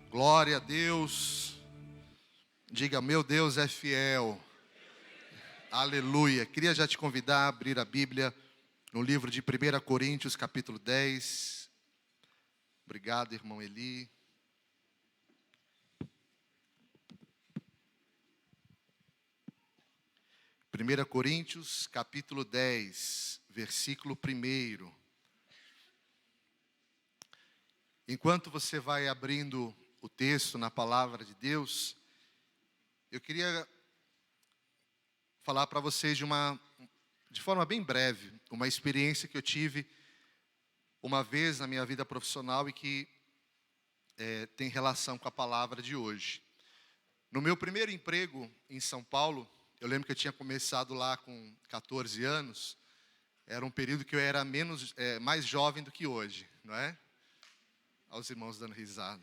Glória a Deus. Diga, meu Deus é fiel. Aleluia. Queria já te convidar a abrir a Bíblia no livro de 1 Coríntios, capítulo 10. Obrigado, irmão Eli. Primeira Coríntios, capítulo 10, versículo 1. Enquanto você vai abrindo o texto na palavra de Deus, eu queria falar para vocês de forma bem breve, uma experiência que eu tive uma vez na minha vida profissional e que tem relação com a palavra de hoje. No meu primeiro emprego em São Paulo, eu lembro que eu tinha começado lá com 14 anos, era um período que eu era mais jovem do que hoje, não é? Olha os irmãos dando risada.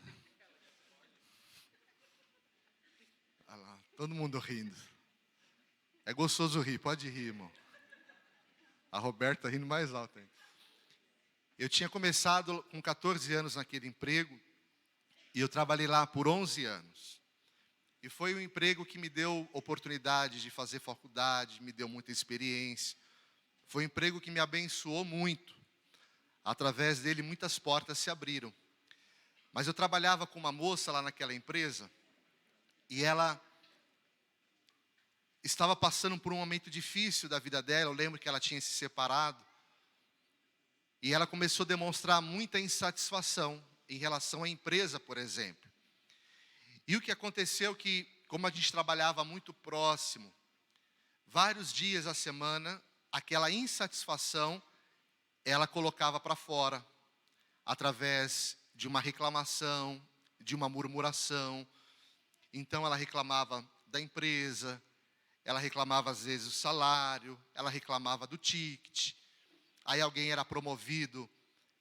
Olha lá, todo mundo rindo. É gostoso rir, pode rir, irmão. A Roberta está rindo mais alto ainda. Eu tinha começado com 14 anos naquele emprego e eu trabalhei lá por 11 anos. E foi um emprego que me deu oportunidade de fazer faculdade, me deu muita experiência. Foi um emprego que me abençoou muito. Através dele, muitas portas se abriram. Mas eu trabalhava com uma moça lá naquela empresa e ela estava passando por um momento difícil da vida dela. Eu lembro que ela tinha se separado. E ela começou a demonstrar muita insatisfação em relação à empresa, por exemplo. E o que aconteceu que, como a gente trabalhava muito próximo, vários dias a semana, aquela insatisfação, ela colocava para fora, através de uma reclamação, de uma murmuração. Então ela reclamava da empresa, ela reclamava às vezes do salário, ela reclamava do ticket. Aí alguém era promovido,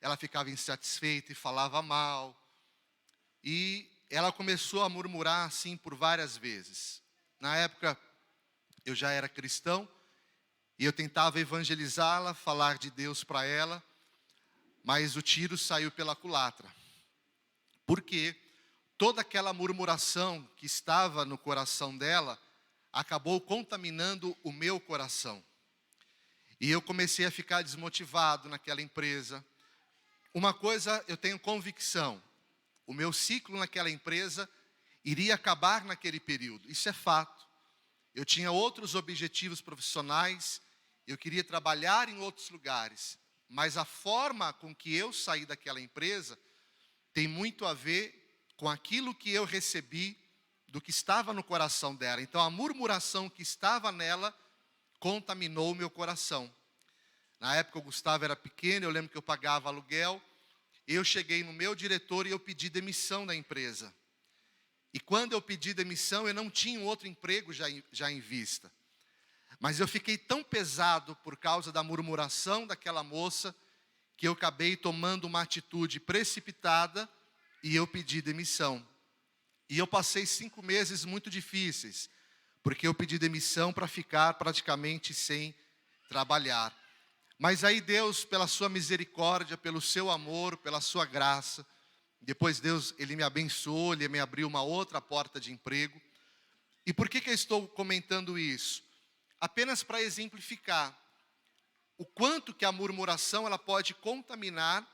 ela ficava insatisfeita e falava mal. E ela começou a murmurar assim por várias vezes. Na época, eu já era cristão e eu tentava evangelizá-la, falar de Deus para ela, mas o tiro saiu pela culatra. Porque toda aquela murmuração que estava no coração dela acabou contaminando o meu coração. E eu comecei a ficar desmotivado naquela empresa. Uma coisa eu tenho convicção: o meu ciclo naquela empresa iria acabar naquele período. Isso é fato. Eu tinha outros objetivos profissionais, eu queria trabalhar em outros lugares. Mas a forma com que eu saí daquela empresa tem muito a ver com aquilo que eu recebi do que estava no coração dela. Então a murmuração que estava nela contaminou o meu coração. Na época o Gustavo era pequeno, eu lembro que eu pagava aluguel. Eu cheguei no meu diretor e eu pedi demissão da empresa. E quando eu pedi demissão, eu não tinha um outro emprego já em vista. Mas eu fiquei tão pesado por causa da murmuração daquela moça, que eu acabei tomando uma atitude precipitada e eu pedi demissão. E eu passei 5 meses muito difíceis, porque eu pedi demissão para ficar praticamente sem trabalhar. Mas aí Deus, pela sua misericórdia, pelo seu amor, pela sua graça, depois Deus, Ele me abençoou, Ele me abriu uma outra porta de emprego. E por que eu estou comentando isso? Apenas para exemplificar o quanto que a murmuração ela pode contaminar,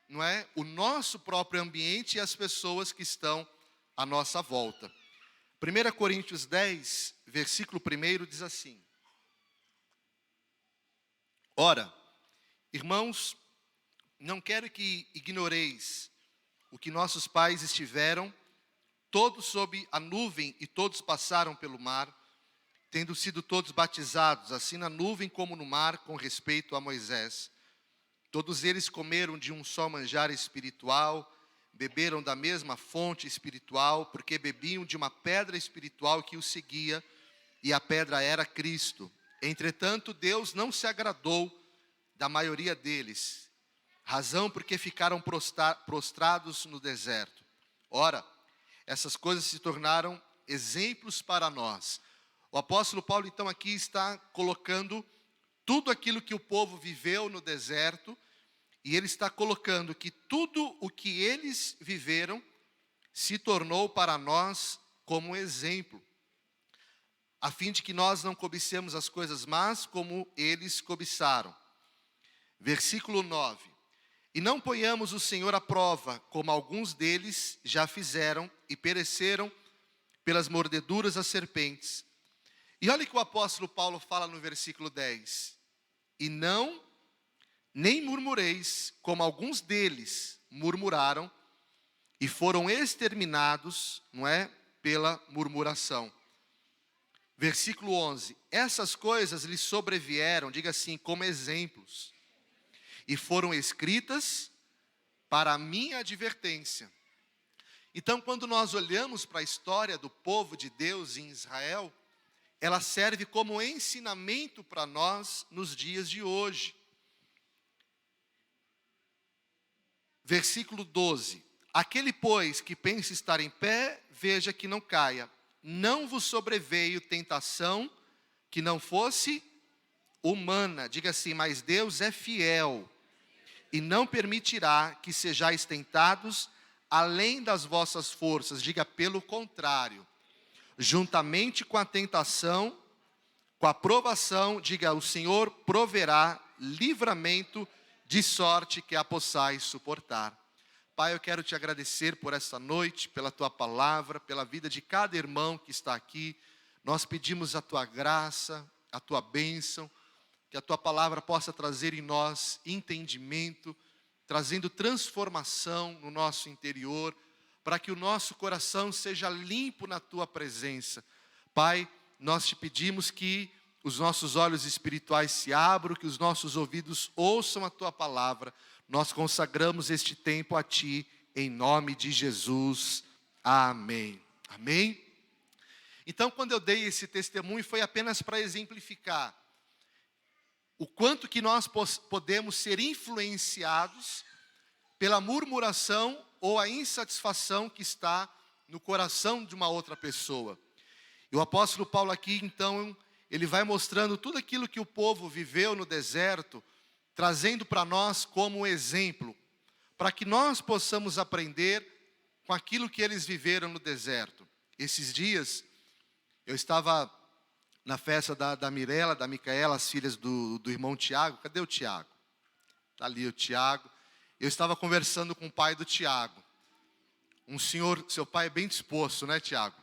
não é, o nosso próprio ambiente e as pessoas que estão à nossa volta. 1 Coríntios 10, versículo 1 diz assim: Ora, irmãos, não quero que ignoreis o que nossos pais estiveram, todos sob a nuvem e todos passaram pelo mar, tendo sido todos batizados, assim na nuvem como no mar, com respeito a Moisés. Todos eles comeram de um só manjar espiritual, beberam da mesma fonte espiritual, porque bebiam de uma pedra espiritual que os seguia, e a pedra era Cristo. Entretanto, Deus não se agradou da maioria deles, razão porque ficaram prostrados no deserto. Ora, essas coisas se tornaram exemplos para nós. O apóstolo Paulo, então, aqui está colocando tudo aquilo que o povo viveu no deserto, e ele está colocando que tudo o que eles viveram se tornou para nós como exemplo, a fim de que nós não cobicemos as coisas más como eles cobiçaram. Versículo 9. E não ponhamos o Senhor à prova, como alguns deles já fizeram e pereceram pelas mordeduras das serpentes. E olha o que o apóstolo Paulo fala no versículo 10. E não, nem murmureis, como alguns deles murmuraram, e foram exterminados, não é, pela murmuração. Versículo 11. Essas coisas lhes sobrevieram, diga assim, como exemplos, e foram escritas para a minha advertência. Então, quando nós olhamos para a história do povo de Deus em Israel, ela serve como ensinamento para nós nos dias de hoje. Versículo 12. Aquele, pois, que pensa estar em pé, veja que não caia. Não vos sobreveio tentação que não fosse humana. Diga assim, mas Deus é fiel e não permitirá que sejais tentados além das vossas forças. Diga, pelo contrário, juntamente com a tentação, com a provação, diga, o Senhor proverá livramento de sorte que a possais suportar. Pai, eu quero te agradecer por esta noite, pela tua palavra, pela vida de cada irmão que está aqui. Nós pedimos a tua graça, a tua bênção, que a tua palavra possa trazer em nós entendimento, trazendo transformação no nosso interior, para que o nosso coração seja limpo na tua presença. Pai, nós te pedimos que os nossos olhos espirituais se abram, que os nossos ouvidos ouçam a tua palavra. Nós consagramos este tempo a ti, em nome de Jesus. Amém. Amém? Então, quando eu dei esse testemunho, foi apenas para exemplificar o quanto que nós podemos ser influenciados pela murmuração ou a insatisfação que está no coração de uma outra pessoa. E o apóstolo Paulo aqui, então, ele vai mostrando tudo aquilo que o povo viveu no deserto, trazendo para nós como exemplo, para que nós possamos aprender com aquilo que eles viveram no deserto. Esses dias, eu estava na festa da Mirela, da Micaela, as filhas do irmão Tiago. Cadê o Tiago? Está ali o Tiago. Eu estava conversando com o pai do Tiago. Um senhor, seu pai é bem disposto, né, Tiago?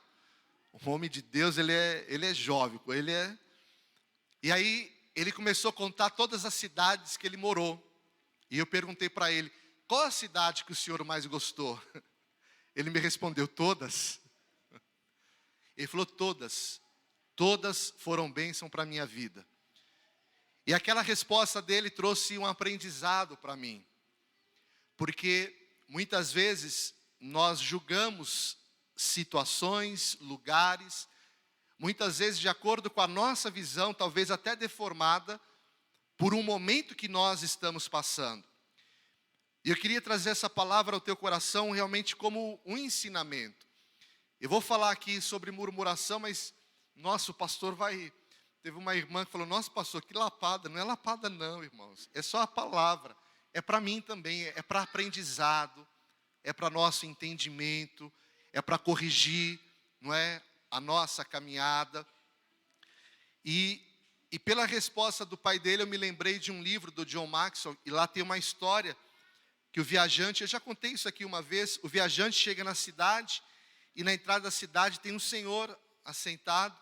O homem de Deus, ele é jovem, E aí, ele começou a contar todas as cidades que ele morou. E eu perguntei para ele, qual a cidade que o senhor mais gostou? Ele me respondeu, todas. Ele falou, todas. Todas foram bênção para a minha vida. E aquela resposta dele trouxe um aprendizado para mim. Porque muitas vezes nós julgamos situações, lugares, muitas vezes de acordo com a nossa visão, talvez até deformada, por um momento que nós estamos passando. E eu queria trazer essa palavra ao teu coração realmente como um ensinamento. Eu vou falar aqui sobre murmuração, mas, nossa, o pastor Teve uma irmã que falou, nossa, pastor, que lapada. Não é lapada não, irmãos. É só a palavra. É para mim também, é para aprendizado, é para nosso entendimento, é para corrigir, não é? A nossa caminhada. E pela resposta do pai dele, eu me lembrei de um livro do John Maxwell, e lá tem uma história que o viajante, eu já contei isso aqui uma vez, o viajante chega na cidade, e na entrada da cidade tem um senhor assentado,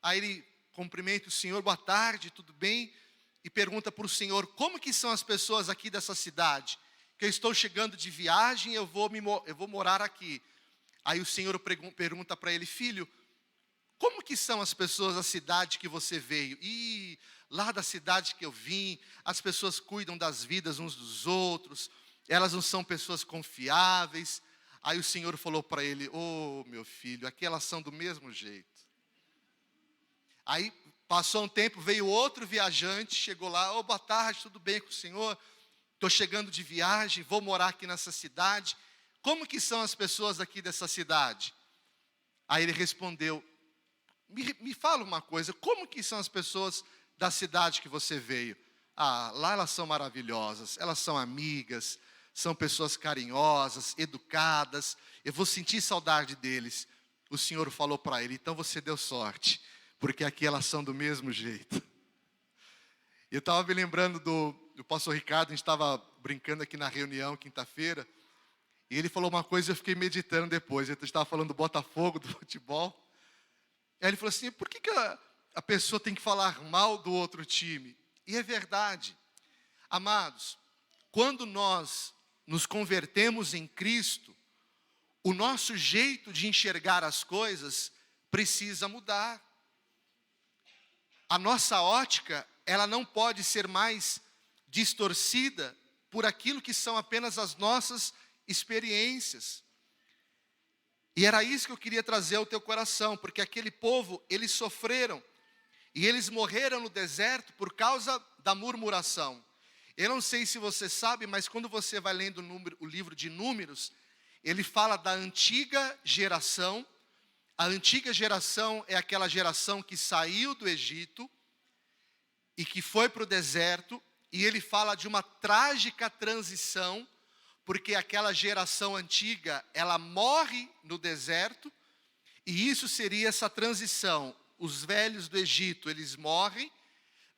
aí ele cumprimenta o senhor, boa tarde, tudo bem? E pergunta para o senhor, como que são as pessoas aqui dessa cidade? Que eu estou chegando de viagem, eu vou morar aqui. Aí o senhor pergunta para ele, filho, como que são as pessoas da cidade que você veio? Lá da cidade que eu vim, as pessoas cuidam das vidas uns dos outros, elas não são pessoas confiáveis. Aí o senhor falou para ele, meu filho, aqui elas são do mesmo jeito. Aí passou um tempo, veio outro viajante, chegou lá, boa tarde, tudo bem com o senhor? Estou chegando de viagem, vou morar aqui nessa cidade. Como que são as pessoas daqui dessa cidade? Aí ele respondeu, me fala uma coisa, como que são as pessoas da cidade que você veio? Lá elas são maravilhosas, elas são amigas, são pessoas carinhosas, educadas, eu vou sentir saudade deles. O Senhor falou para ele: então você deu sorte, porque aqui elas são do mesmo jeito. Eu estava me lembrando do pastor Ricardo, a gente estava brincando aqui na reunião, quinta-feira, e ele falou uma coisa e eu fiquei meditando depois. Eu estava falando do Botafogo, do futebol. Aí ele falou assim: por que a pessoa tem que falar mal do outro time? E é verdade. Amados, quando nós nos convertemos em Cristo, o nosso jeito de enxergar as coisas precisa mudar. A nossa ótica, ela não pode ser mais distorcida por aquilo que são apenas as nossas experiências. E era isso que eu queria trazer ao teu coração, porque aquele povo, eles sofreram, e eles morreram no deserto por causa da murmuração. Eu não sei se você sabe, mas quando você vai lendo o livro de Números, ele fala da antiga geração. A antiga geração é aquela geração que saiu do Egito e que foi para o deserto, e ele fala de uma trágica transição, porque aquela geração antiga, ela morre no deserto, e isso seria essa transição. Os velhos do Egito, eles morrem,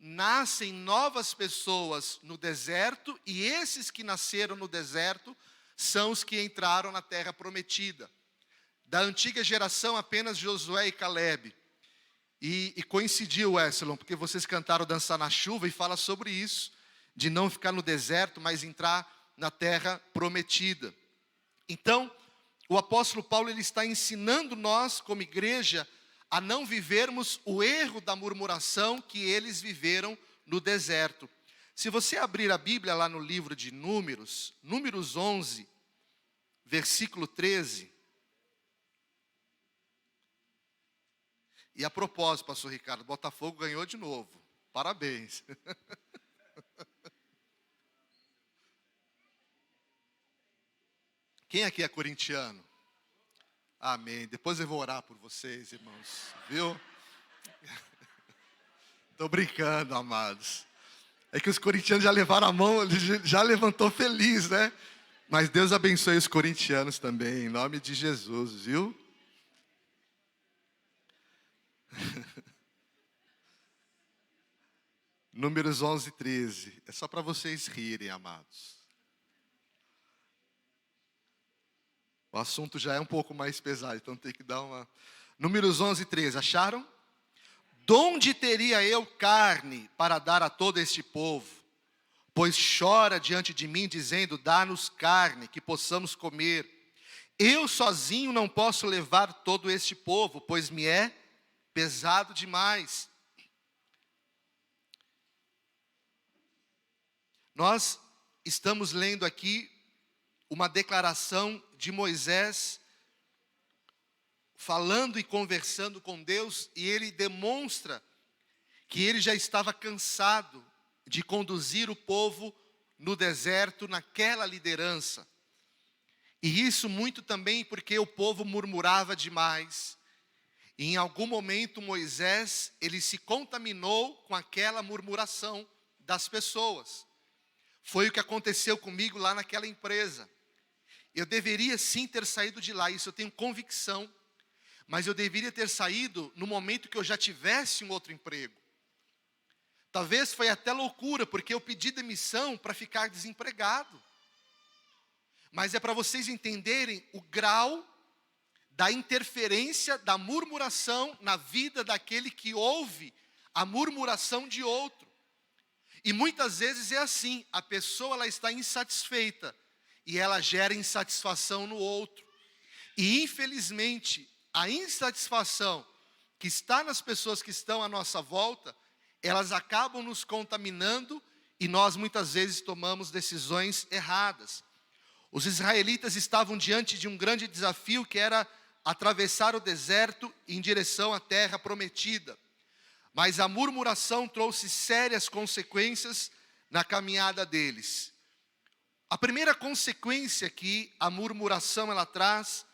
nascem novas pessoas no deserto, e esses que nasceram no deserto são os que entraram na terra prometida. Da antiga geração, apenas Josué e Caleb. E coincidiu, Esselon, porque vocês cantaram Dançar na Chuva e fala sobre isso, de não ficar no deserto, mas entrar na terra prometida. Então, o apóstolo Paulo, ele está ensinando nós, como igreja, a não vivermos o erro da murmuração que eles viveram no deserto. Se você abrir a Bíblia lá no livro de Números, Números 11, versículo 13. E a propósito, pastor Ricardo, Botafogo ganhou de novo. Parabéns. Quem aqui é corintiano? Amém. Depois eu vou orar por vocês, irmãos. Viu? Estou brincando, amados. É que os corintianos já levaram a mão, já levantou feliz, né? Mas Deus abençoe os corintianos também, em nome de Jesus, viu? Números 11, 13. É só para vocês rirem, amados. O assunto já é um pouco mais pesado, então tem que dar uma... Números 11, 13. Acharam? Donde teria eu carne para dar a todo este povo? Pois chora diante de mim, dizendo: dá-nos carne, que possamos comer. Eu sozinho não posso levar todo este povo, pois me é pesado demais. Nós estamos lendo aqui uma declaração de Moisés, falando e conversando com Deus, e ele demonstra que ele já estava cansado de conduzir o povo no deserto, naquela liderança. E isso muito também porque o povo murmurava demais. E em algum momento Moisés, ele se contaminou com aquela murmuração das pessoas. Foi o que aconteceu comigo lá naquela empresa. Eu deveria sim ter saído de lá, isso eu tenho convicção. Mas eu deveria ter saído no momento que eu já tivesse um outro emprego. Talvez foi até loucura, porque eu pedi demissão para ficar desempregado. Mas é para vocês entenderem o grau da interferência, da murmuração na vida daquele que ouve a murmuração de outro. E muitas vezes é assim, a pessoa ela está insatisfeita e ela gera insatisfação no outro. E infelizmente, a insatisfação que está nas pessoas que estão à nossa volta, elas acabam nos contaminando e nós muitas vezes tomamos decisões erradas. Os israelitas estavam diante de um grande desafio, que era atravessar o deserto em direção à terra prometida. Mas a murmuração trouxe sérias consequências na caminhada deles. A primeira consequência que a murmuração ela traz,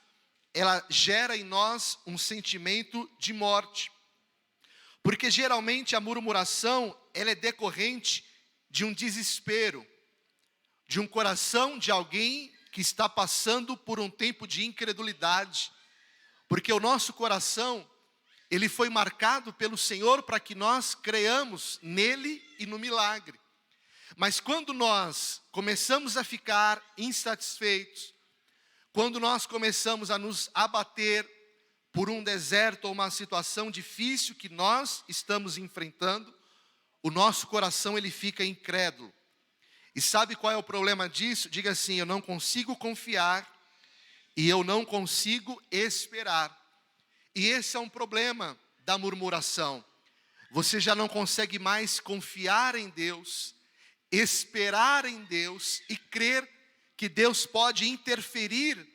ela gera em nós um sentimento de morte. Porque geralmente a murmuração, ela é decorrente de um desespero. de um coração de alguém que está passando por um tempo de incredulidade, porque o nosso coração, ele foi marcado pelo Senhor para que nós creiamos nele e no milagre. Mas quando nós começamos a ficar insatisfeitos, quando nós começamos a nos abater por um deserto ou uma situação difícil que nós estamos enfrentando, o nosso coração ele fica incrédulo. E sabe qual é o problema disso? Diga assim: eu não consigo confiar e eu não consigo esperar. E esse é um problema da murmuração. Você já não consegue mais confiar em Deus, esperar em Deus e crer que Deus pode interferir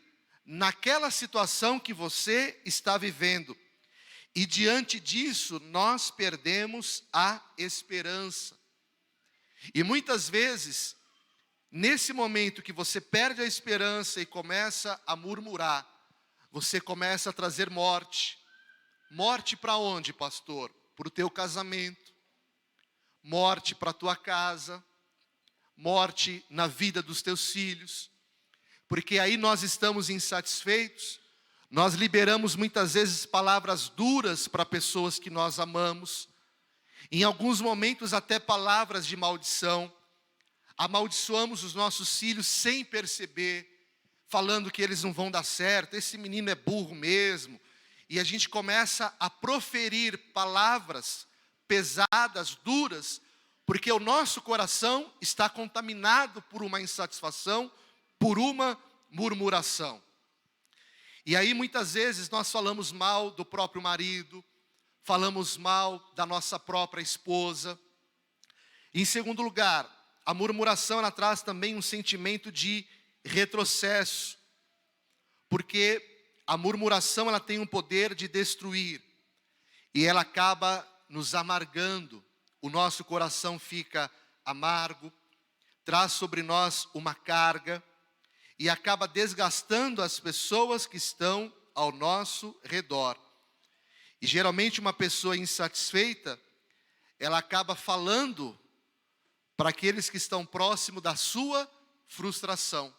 naquela situação que você está vivendo. E diante disso, nós perdemos a esperança. E muitas vezes, nesse momento que você perde a esperança e começa a murmurar, você começa a trazer morte. Morte para onde, pastor? Para o teu casamento, morte para a tua casa, morte na vida dos teus filhos. Porque aí nós estamos insatisfeitos, nós liberamos muitas vezes palavras duras para pessoas que nós amamos, em alguns momentos até palavras de maldição, amaldiçoamos os nossos filhos sem perceber, falando que eles não vão dar certo, esse menino é burro mesmo, e a gente começa a proferir palavras pesadas, duras, porque o nosso coração está contaminado por uma insatisfação, por uma murmuração. E aí muitas vezes nós falamos mal do próprio marido, falamos mal da nossa própria esposa. E em segundo lugar, a murmuração ela traz também um sentimento de retrocesso, porque a murmuração ela tem um poder de destruir, e ela acaba nos amargando, o nosso coração fica amargo, traz sobre nós uma carga, e acaba desgastando as pessoas que estão ao nosso redor. E geralmente uma pessoa insatisfeita, ela acaba falando para aqueles que estão próximo da sua frustração.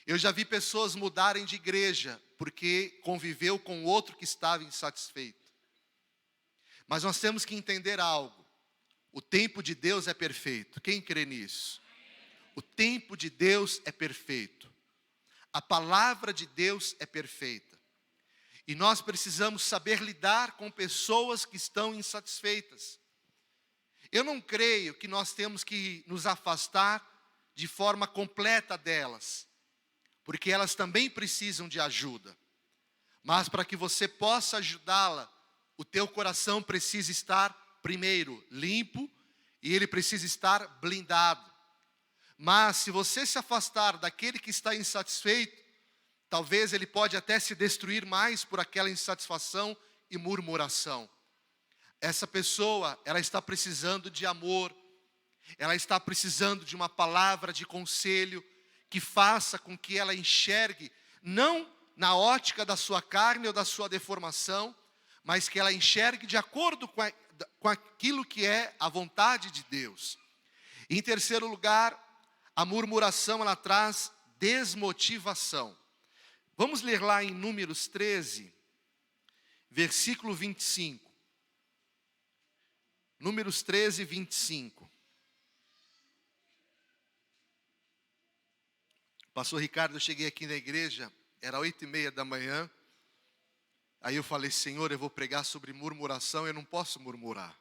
Eu já vi pessoas mudarem de igreja porque conviveu com outro que estava insatisfeito. Mas nós temos que entender algo. O tempo de Deus é perfeito. Quem crê nisso? O tempo de Deus é perfeito. A palavra de Deus é perfeita. E nós precisamos saber lidar com pessoas que estão insatisfeitas. Eu não creio que nós temos que nos afastar de forma completa delas, porque elas também precisam de ajuda. Mas para que você possa ajudá-la, o teu coração precisa estar, primeiro, limpo, e ele precisa estar blindado. Mas se você se afastar daquele que está insatisfeito, talvez ele pode até se destruir mais por aquela insatisfação e murmuração. Essa pessoa, ela está precisando de amor, ela está precisando de uma palavra de conselho que faça com que ela enxergue, não na ótica da sua carne ou da sua deformação, mas que ela enxergue de acordo com aquilo que é a vontade de Deus. Em terceiro lugar, a murmuração ela traz desmotivação. Vamos ler lá em Números 13, versículo 25. Números 13, 25. Pastor Ricardo, eu cheguei aqui na igreja, era 8:30 da manhã. Aí eu falei: Senhor, eu vou pregar sobre murmuração, eu não posso murmurar.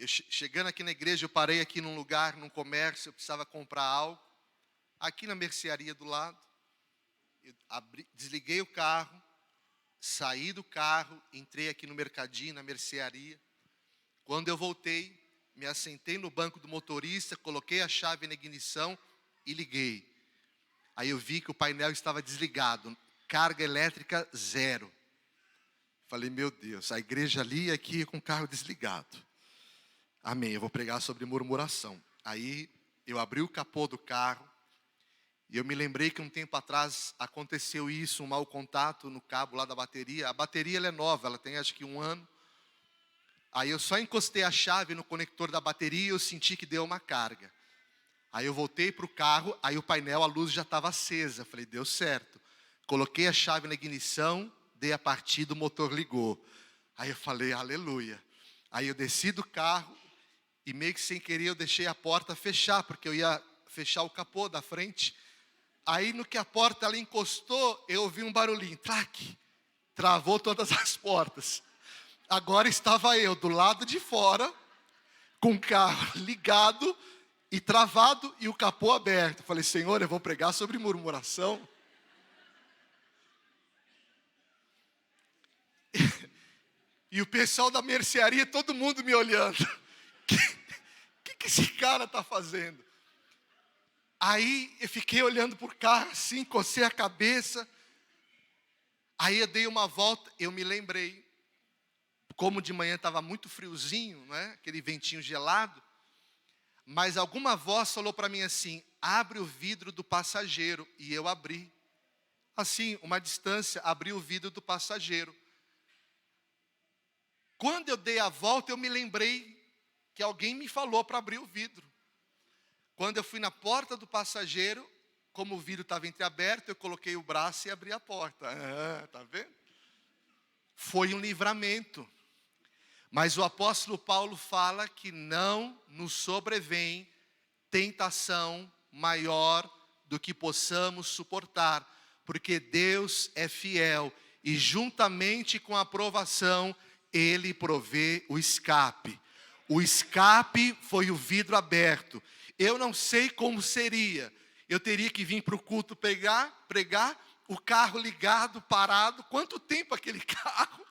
Chegando aqui na igreja, eu parei aqui num lugar, num comércio, eu precisava comprar algo. Aqui na mercearia do lado, eu desliguei o carro, saí do carro, entrei aqui no mercadinho, na mercearia. Quando eu voltei, me assentei no banco do motorista, coloquei a chave na ignição e liguei. Aí eu vi que o painel estava desligado, carga elétrica 0. Falei: meu Deus, a igreja ali e aqui com o carro desligado. Amém, eu vou pregar sobre murmuração. Aí eu abri o capô do carro e eu me lembrei que um tempo atrás aconteceu isso, um mau contato no cabo lá da bateria. A bateria ela é nova, ela tem acho que 1 ano. Aí eu só encostei a chave no conector da bateria e eu senti que deu uma carga. Aí eu voltei para o carro, aí o painel, a luz já estava acesa. Falei, deu certo. Coloquei a chave na ignição, dei a partida, o motor ligou. Aí eu falei, aleluia. Aí eu desci do carro e meio que sem querer eu deixei a porta fechar, porque eu ia fechar o capô da frente. Aí no que a porta ela encostou, eu ouvi um barulhinho, traque, travou todas as portas. Agora estava eu do lado de fora, com o carro ligado e travado e o capô aberto. Falei, Senhor, eu vou pregar sobre murmuração. E o pessoal da mercearia, todo mundo me olhando. Que esse cara está fazendo? Aí eu fiquei olhando por carro assim, cocei a cabeça. Aí eu dei uma volta, eu me lembrei. Como de manhã estava muito friozinho, né? Aquele ventinho gelado. Mas alguma voz falou para mim assim, abre o vidro do passageiro. E eu abri. Assim, uma distância, abri o vidro do passageiro. Quando eu dei a volta, eu me lembrei que alguém me falou para abrir o vidro. Quando eu fui na porta do passageiro, como o vidro estava entreaberto, eu coloquei o braço e abri a porta. Tá vendo? Foi um livramento. Mas o apóstolo Paulo fala que não nos sobrevém tentação maior do que possamos suportar, porque Deus é fiel e juntamente com a aprovação, Ele provê o escape. O escape foi o vidro aberto. Eu não sei como seria. Eu teria que vir para o culto pregar, o carro ligado, parado. Quanto tempo aquele carro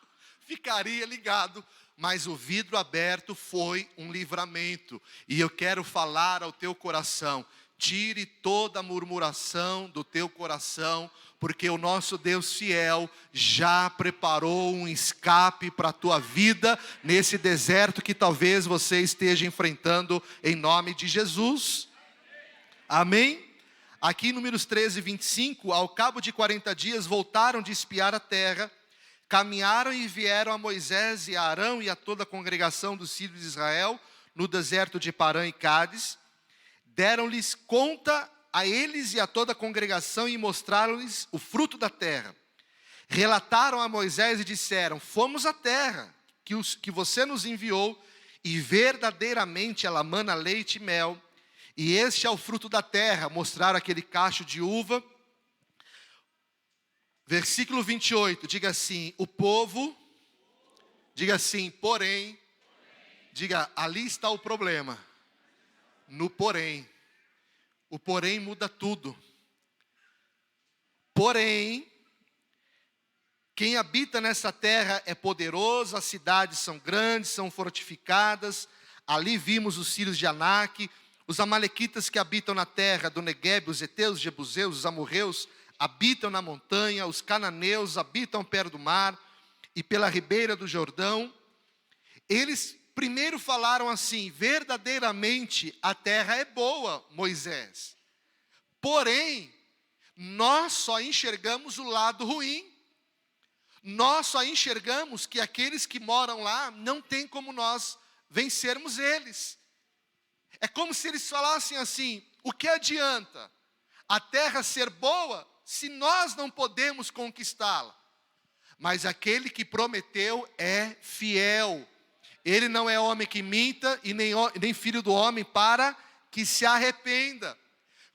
ficaria ligado? Mas o vidro aberto foi um livramento. E eu quero falar ao teu coração. Tire toda a murmuração do teu coração, porque o nosso Deus fiel já preparou um escape para a tua vida nesse deserto que talvez você esteja enfrentando em nome de Jesus. Amém? Aqui em Números 13, 25, ao cabo de 40 dias voltaram de espiar a terra, caminharam e vieram a Moisés e a Arão e a toda a congregação dos filhos de Israel no deserto de Parã e Cádiz. Deram-lhes conta a eles e a toda a congregação e mostraram-lhes o fruto da terra. Relataram a Moisés e disseram, fomos à terra que você nos enviou e verdadeiramente ela mana leite e mel. E este é o fruto da terra. Mostraram aquele cacho de uva. Versículo 28, diga assim, o povo, diga assim, porém, diga, ali está o problema. No porém, o porém muda tudo. Porém, quem habita nessa terra é poderoso, as cidades são grandes, são fortificadas. Ali vimos os filhos de Anak, os amalequitas que habitam na terra do Neguebe, os heteus, os jebuseus, os amorreus, habitam na montanha, os cananeus habitam perto do mar e pela ribeira do Jordão. Eles primeiro falaram assim, verdadeiramente a terra é boa, Moisés. Porém, nós só enxergamos o lado ruim. Nós só enxergamos que aqueles que moram lá não tem como nós vencermos eles. É como se eles falassem assim, o que adianta a terra ser boa se nós não podemos conquistá-la? Mas aquele que prometeu é fiel. Ele não é homem que minta e nem filho do homem para que se arrependa.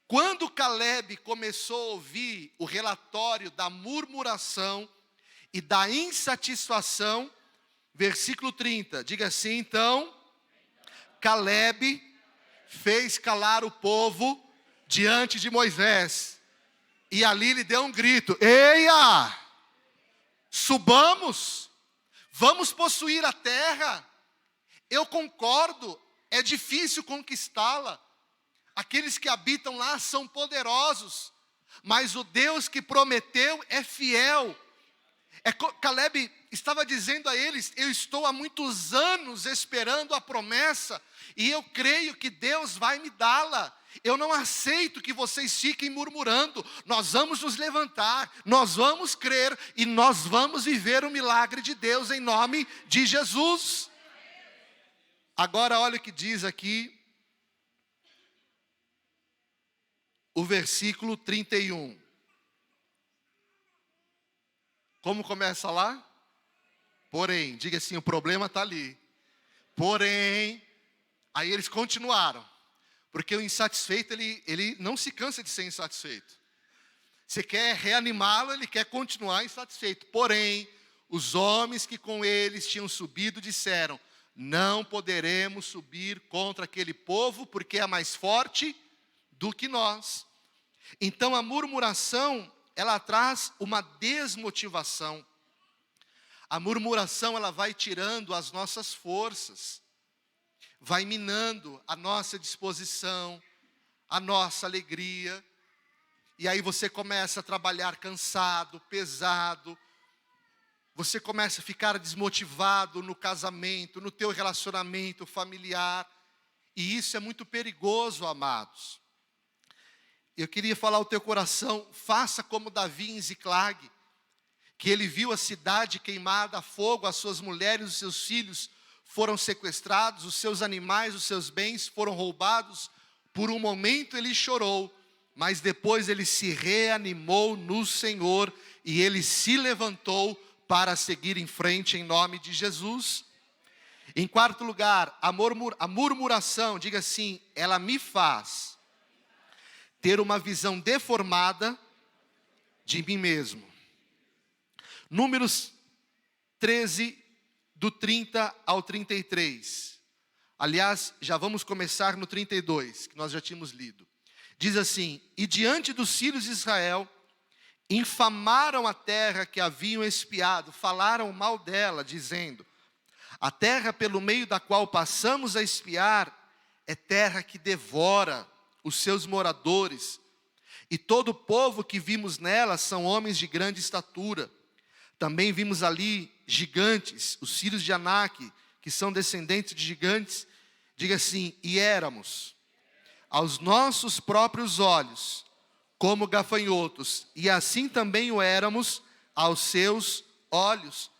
Quando Caleb começou a ouvir o relatório da murmuração e da insatisfação, versículo 30, diga assim, então, Caleb fez calar o povo diante de Moisés. E ali ele deu um grito, eia, subamos, vamos possuir a terra. Eu concordo, é difícil conquistá-la. Aqueles que habitam lá são poderosos, mas o Deus que prometeu é fiel. Caleb estava dizendo a eles, eu estou há muitos anos esperando a promessa, e eu creio que Deus vai me dá-la. Eu não aceito que vocês fiquem murmurando. Nós vamos nos levantar, nós vamos crer, e nós vamos viver o milagre de Deus em nome de Jesus. Agora olha o que diz aqui o versículo 31. Como começa lá? Porém, diga assim, o problema está ali. Porém, aí eles continuaram. Porque o insatisfeito, ele não se cansa de ser insatisfeito. Você quer reanimá-lo, ele quer continuar insatisfeito. Porém, os homens que com eles tinham subido disseram: não poderemos subir contra aquele povo, porque é mais forte do que nós. Então a murmuração, ela traz uma desmotivação. A murmuração, ela vai tirando as nossas forças, vai minando a nossa disposição, a nossa alegria. E aí você começa a trabalhar cansado, pesado. Você começa a ficar desmotivado no casamento, no teu relacionamento familiar. E isso é muito perigoso, amados. Eu queria falar ao teu coração, faça como Davi em Ziclag, que ele viu a cidade queimada a fogo, as suas mulheres, os seus filhos foram sequestrados, os seus animais, os seus bens foram roubados. Por um momento ele chorou, mas depois ele se reanimou no Senhor e ele se levantou para seguir em frente em nome de Jesus. Em quarto lugar, a murmuração, diga assim, ela me faz ter uma visão deformada de mim mesmo. Números 13, do 30 ao 33. Aliás, já vamos começar no 32, que nós já tínhamos lido. Diz assim: e diante dos filhos de Israel, infamaram a terra que haviam espiado, falaram mal dela, dizendo: a terra pelo meio da qual passamos a espiar é terra que devora os seus moradores, e todo o povo que vimos nela são homens de grande estatura. Também vimos ali gigantes, os filhos de Anak, que são descendentes de gigantes. Diga assim: e éramos, aos nossos próprios olhos, como gafanhotos, e assim também o éramos aos seus olhos.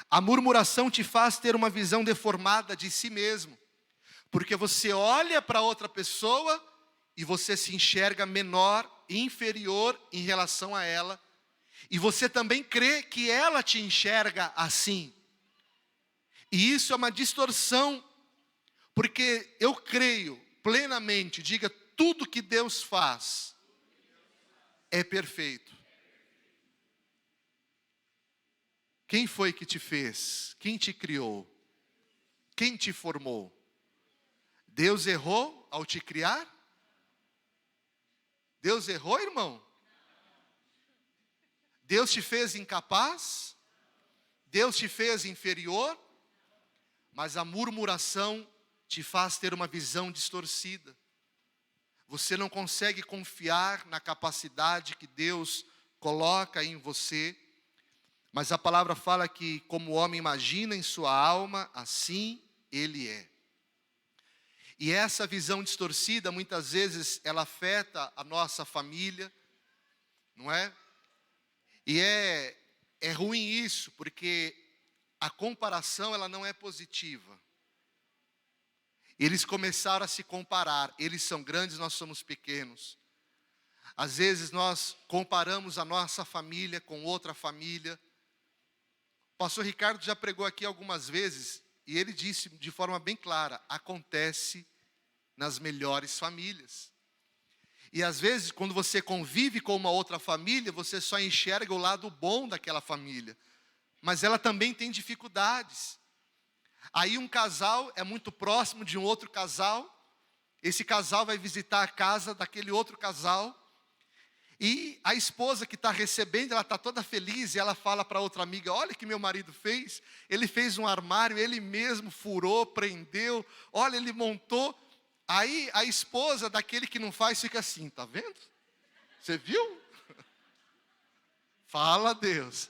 A murmuração te faz ter uma visão deformada de si mesmo, porque você olha para outra pessoa e você se enxerga menor, inferior em relação a ela, e você também crê que ela te enxerga assim. E isso é uma distorção, porque eu creio plenamente, diga, tudo que Deus faz é perfeito. Quem foi que te fez? Quem te criou? Quem te formou? Deus errou ao te criar? Deus errou, irmão? Deus te fez incapaz? Deus te fez inferior? Mas a murmuração te faz ter uma visão distorcida. Você não consegue confiar na capacidade que Deus coloca em você. Mas a palavra fala que como o homem imagina em sua alma, assim ele é. E essa visão distorcida, muitas vezes, ela afeta a nossa família, não é? E é ruim isso, porque a comparação, ela não é positiva. Eles começaram a se comparar, eles são grandes, nós somos pequenos. Às vezes nós comparamos a nossa família com outra família. O pastor Ricardo já pregou aqui algumas vezes, e ele disse de forma bem clara, acontece nas melhores famílias. E às vezes, quando você convive com uma outra família, você só enxerga o lado bom daquela família. Mas ela também tem dificuldades. Aí um casal é muito próximo de um outro casal. Esse casal vai visitar a casa daquele outro casal. E a esposa que está recebendo, ela está toda feliz. E ela fala para outra amiga, olha o que meu marido fez. Ele fez um armário, ele mesmo furou, prendeu. Olha, ele montou. Aí a esposa daquele que não faz fica assim, tá vendo? Você viu? Fala, Deus.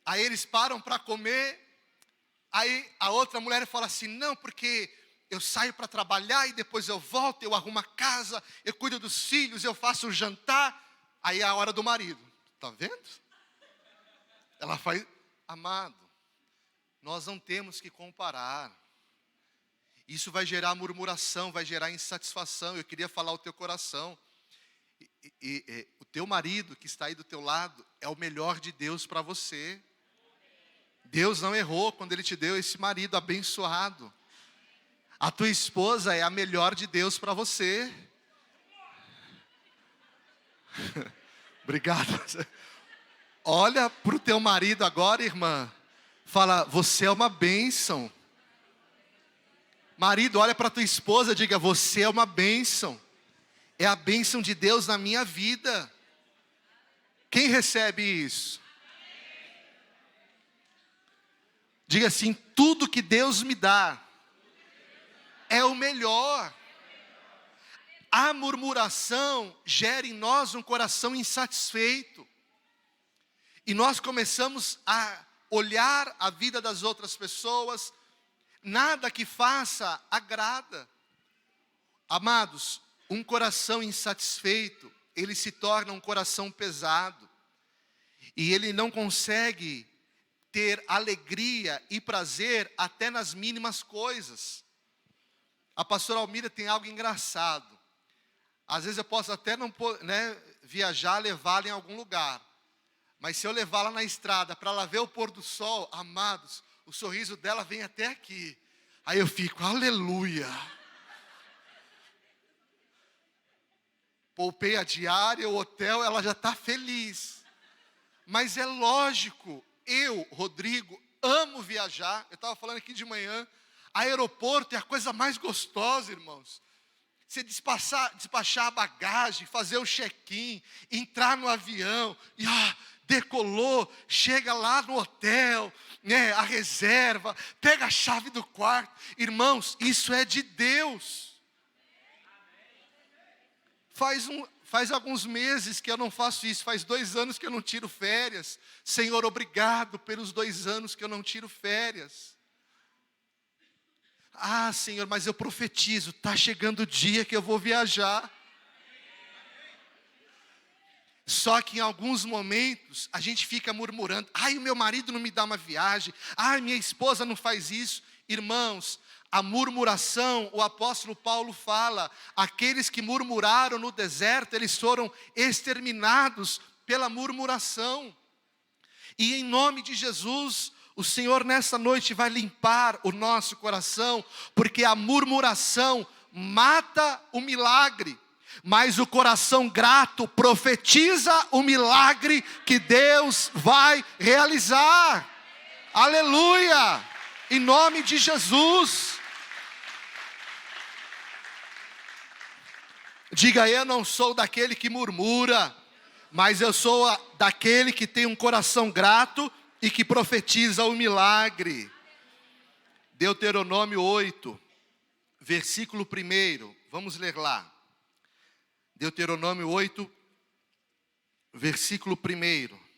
Aí eles param para comer. Aí a outra mulher fala assim, não, porque eu saio para trabalhar e depois eu volto, eu arrumo a casa, eu cuido dos filhos, eu faço o jantar. Aí é a hora do marido. Tá vendo? Ela faz, amado, nós não temos que comparar. Isso vai gerar murmuração, vai gerar insatisfação. Eu queria falar ao teu coração. O teu marido que está aí do teu lado é o melhor de Deus para você. Deus não errou quando Ele te deu esse marido abençoado. A tua esposa é a melhor de Deus para você. Obrigado. Olha para o teu marido agora, irmã. Fala, você é uma bênção. Marido, olha para tua esposa, diga, você é uma bênção. É a bênção de Deus na minha vida. Quem recebe isso? Diga assim, tudo que Deus me dá é o melhor. A murmuração gera em nós um coração insatisfeito. E nós começamos a olhar a vida das outras pessoas, nada que faça agrada. Amados, um coração insatisfeito, ele se torna um coração pesado. E ele não consegue ter alegria e prazer até nas mínimas coisas. A pastora Almira tem algo engraçado. Às vezes eu posso até não viajar, levá-la em algum lugar. Mas se eu levá-la na estrada para ela ver o pôr do sol, amados, o sorriso dela vem até aqui. Aí eu fico, aleluia. Poupei a diária, o hotel, ela já está feliz. Mas é lógico, eu, Rodrigo, amo viajar. Eu estava falando aqui de manhã, aeroporto é a coisa mais gostosa, irmãos. Você despachar a bagagem, fazer o check-in, entrar no avião, e decolou, chega lá no hotel, a reserva, pega a chave do quarto. Irmãos, isso é de Deus. Faz alguns meses que eu não faço isso, faz 2 anos que eu não tiro férias. Senhor, obrigado pelos 2 anos que eu não tiro férias. Senhor, mas eu profetizo, está chegando o dia que eu vou viajar. Só que em alguns momentos, a gente fica murmurando, o meu marido não me dá uma viagem, minha esposa não faz isso. Irmãos, a murmuração, o apóstolo Paulo fala, aqueles que murmuraram no deserto, eles foram exterminados pela murmuração. E em nome de Jesus, o Senhor nessa noite vai limpar o nosso coração, porque a murmuração mata o milagre, mas o coração grato profetiza o milagre que Deus vai realizar. Aleluia! Em nome de Jesus. Diga, eu não sou daquele que murmura, mas eu sou daquele que tem um coração grato e que profetiza o milagre. Deuteronômio 8, versículo 1, vamos ler lá. Deuteronômio 8, versículo 1.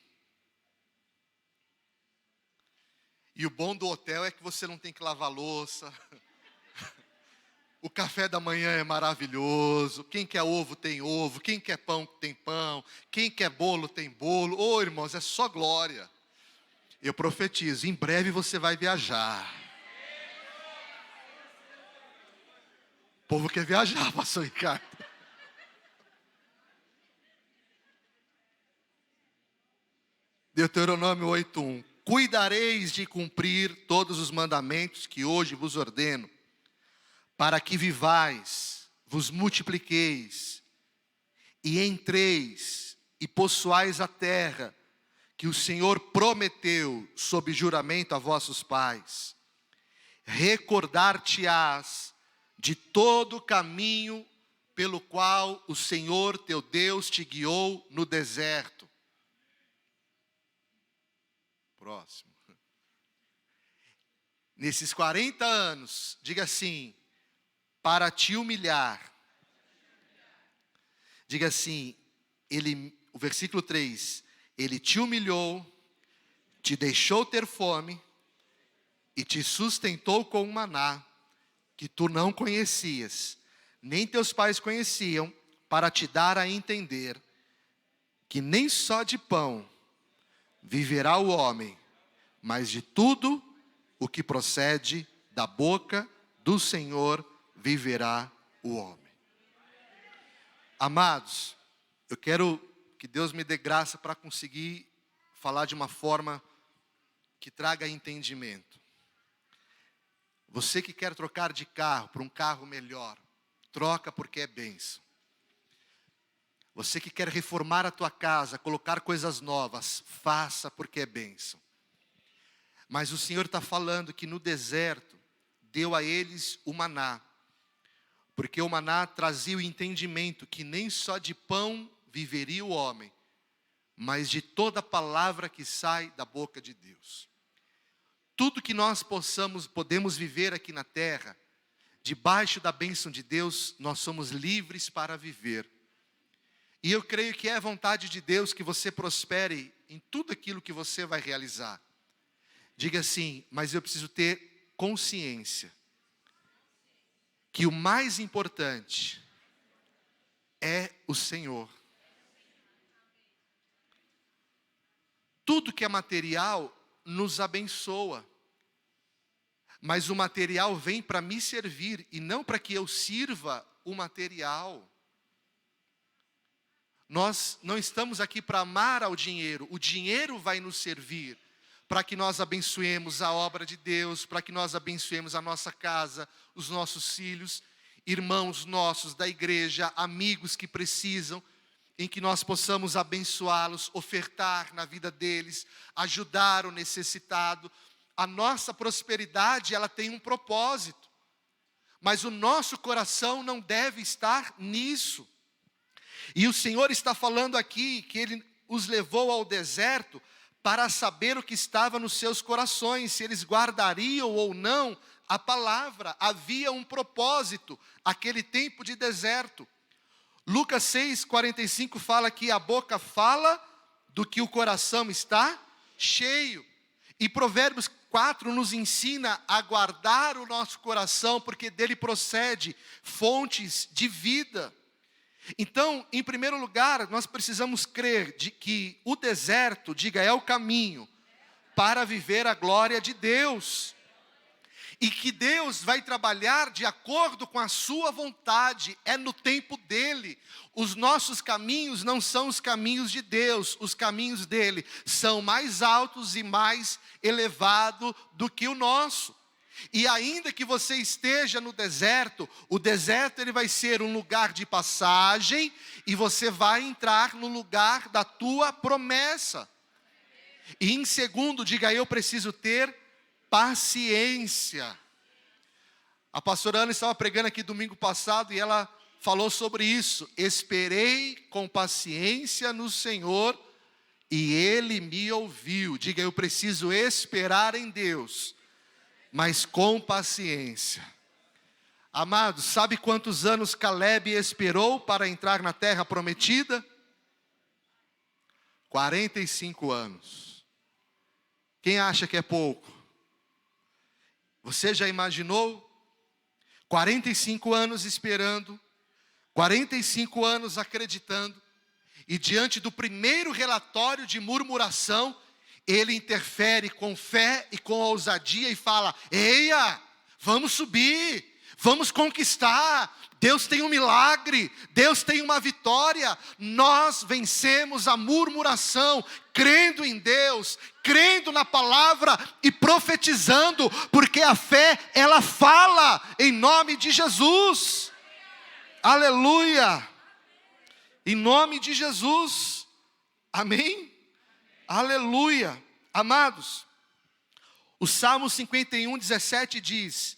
E o bom do hotel é que você não tem que lavar louça. O café da manhã é maravilhoso. Quem quer ovo tem ovo. Quem quer pão tem pão. Quem quer bolo tem bolo. Irmãos, é só glória. Eu profetizo, em breve você vai viajar. O povo quer viajar, pastor Ricardo. Deuteronômio 8:1. Cuidareis de cumprir todos os mandamentos que hoje vos ordeno, para que vivais, vos multipliqueis, e entreis, e possuais a terra, que o Senhor prometeu, sob juramento a vossos pais. Recordar-te-ás de todo o caminho pelo qual o Senhor teu Deus te guiou no deserto. Próximo. Nesses 40 anos, diga assim, para te humilhar. Diga assim, o versículo 3, ele te humilhou, te deixou ter fome e te sustentou com um maná que tu não conhecias, nem teus pais conheciam, para te dar a entender que nem só de pão viverá o homem, mas de tudo o que procede da boca do Senhor viverá o homem. Amados, eu quero que Deus me dê graça para conseguir falar de uma forma que traga entendimento. Você que quer trocar de carro para um carro melhor, troca porque é bênção. Você que quer reformar a tua casa, colocar coisas novas, faça porque é bênção. Mas o Senhor está falando que no deserto deu a eles o maná, porque o maná trazia o entendimento que nem só de pão viveria o homem, mas de toda palavra que sai da boca de Deus. Tudo que nós podemos viver aqui na terra, debaixo da bênção de Deus, nós somos livres para viver. E eu creio que é vontade de Deus que você prospere em tudo aquilo que você vai realizar. Diga assim: mas eu preciso ter consciência que o mais importante é o Senhor. Tudo que é material nos abençoa, mas o material vem para me servir e não para que eu sirva o material. Nós não estamos aqui para amar ao dinheiro, o dinheiro vai nos servir para que nós abençoemos a obra de Deus, para que nós abençoemos a nossa casa, os nossos filhos, irmãos nossos da igreja, amigos que precisam, em que nós possamos abençoá-los, ofertar na vida deles, ajudar o necessitado. A nossa prosperidade, ela tem um propósito, mas o nosso coração não deve estar nisso. E o Senhor está falando aqui que Ele os levou ao deserto para saber o que estava nos seus corações, se eles guardariam ou não a palavra. Havia um propósito, aquele tempo de deserto. Lucas 6:45 fala que a boca fala do que o coração está cheio. E Provérbios 4 nos ensina a guardar o nosso coração, porque dele procede fontes de vida. Então, em primeiro lugar, nós precisamos crer de que o deserto, diga, é o caminho para viver a glória de Deus. E que Deus vai trabalhar de acordo com a sua vontade, é no tempo dele. Os nossos caminhos não são os caminhos de Deus, os caminhos dele são mais altos e mais elevados do que o nosso. E ainda que você esteja no deserto, o deserto ele vai ser um lugar de passagem e você vai entrar no lugar da tua promessa. E em segundo, diga, eu preciso ter paciência. A pastora Ana estava pregando aqui domingo passado e ela falou sobre isso. Esperei com paciência no Senhor e Ele me ouviu. Diga, eu preciso esperar em Deus, mas com paciência. Amados, sabe quantos anos Caleb esperou para entrar na terra prometida? 45 anos. Quem acha que é pouco? Você já imaginou? 45 anos esperando, 45 anos acreditando, e diante do primeiro relatório de murmuração, ele interfere com fé e com ousadia e fala: eia, vamos subir, vamos conquistar, Deus tem um milagre, Deus tem uma vitória. Nós vencemos a murmuração, crendo em Deus, crendo na palavra e profetizando, porque a fé, ela fala em nome de Jesus. Aleluia! Em nome de Jesus. Amém? Aleluia. Amados, o Salmo 51:17 diz: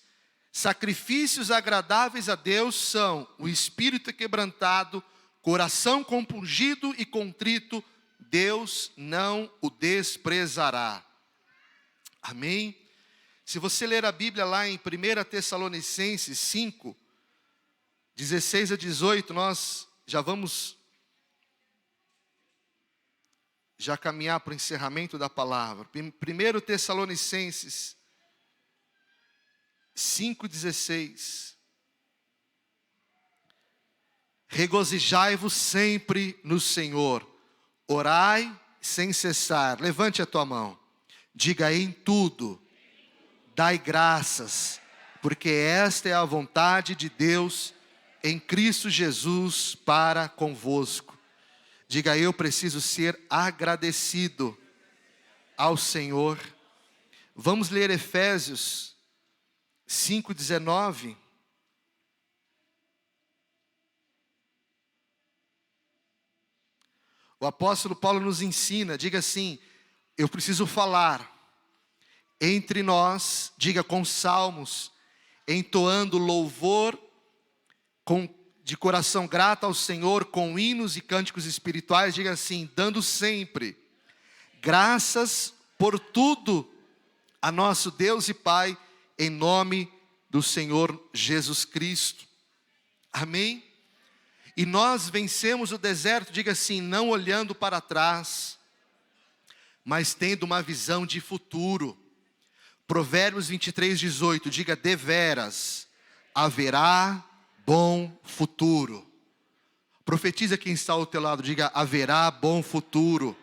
sacrifícios agradáveis a Deus são o espírito quebrantado, coração compungido e contrito, Deus não o desprezará. Amém? Se você ler a Bíblia lá em 1 Tessalonicenses 5, 16 a 18, nós já vamos caminhar para o encerramento da palavra. 1 Tessalonicenses 5:16. Regozijai-vos sempre no Senhor. Orai sem cessar. Levante a tua mão. Diga: em tudo, dai graças, porque esta é a vontade de Deus em Cristo Jesus para convosco. Diga: eu preciso ser agradecido ao Senhor. Vamos ler Efésios 5:19. O apóstolo Paulo nos ensina, diga assim: eu preciso falar entre nós, diga, com salmos, entoando louvor, de coração grato ao Senhor, com hinos e cânticos espirituais, diga assim: dando sempre graças por tudo a nosso Deus e Pai, em nome do Senhor Jesus Cristo. Amém? E nós vencemos o deserto, diga assim, não olhando para trás, mas tendo uma visão de futuro. Provérbios 23:18, diga: deveras haverá bom futuro. Profetiza quem está ao teu lado, diga: haverá bom futuro.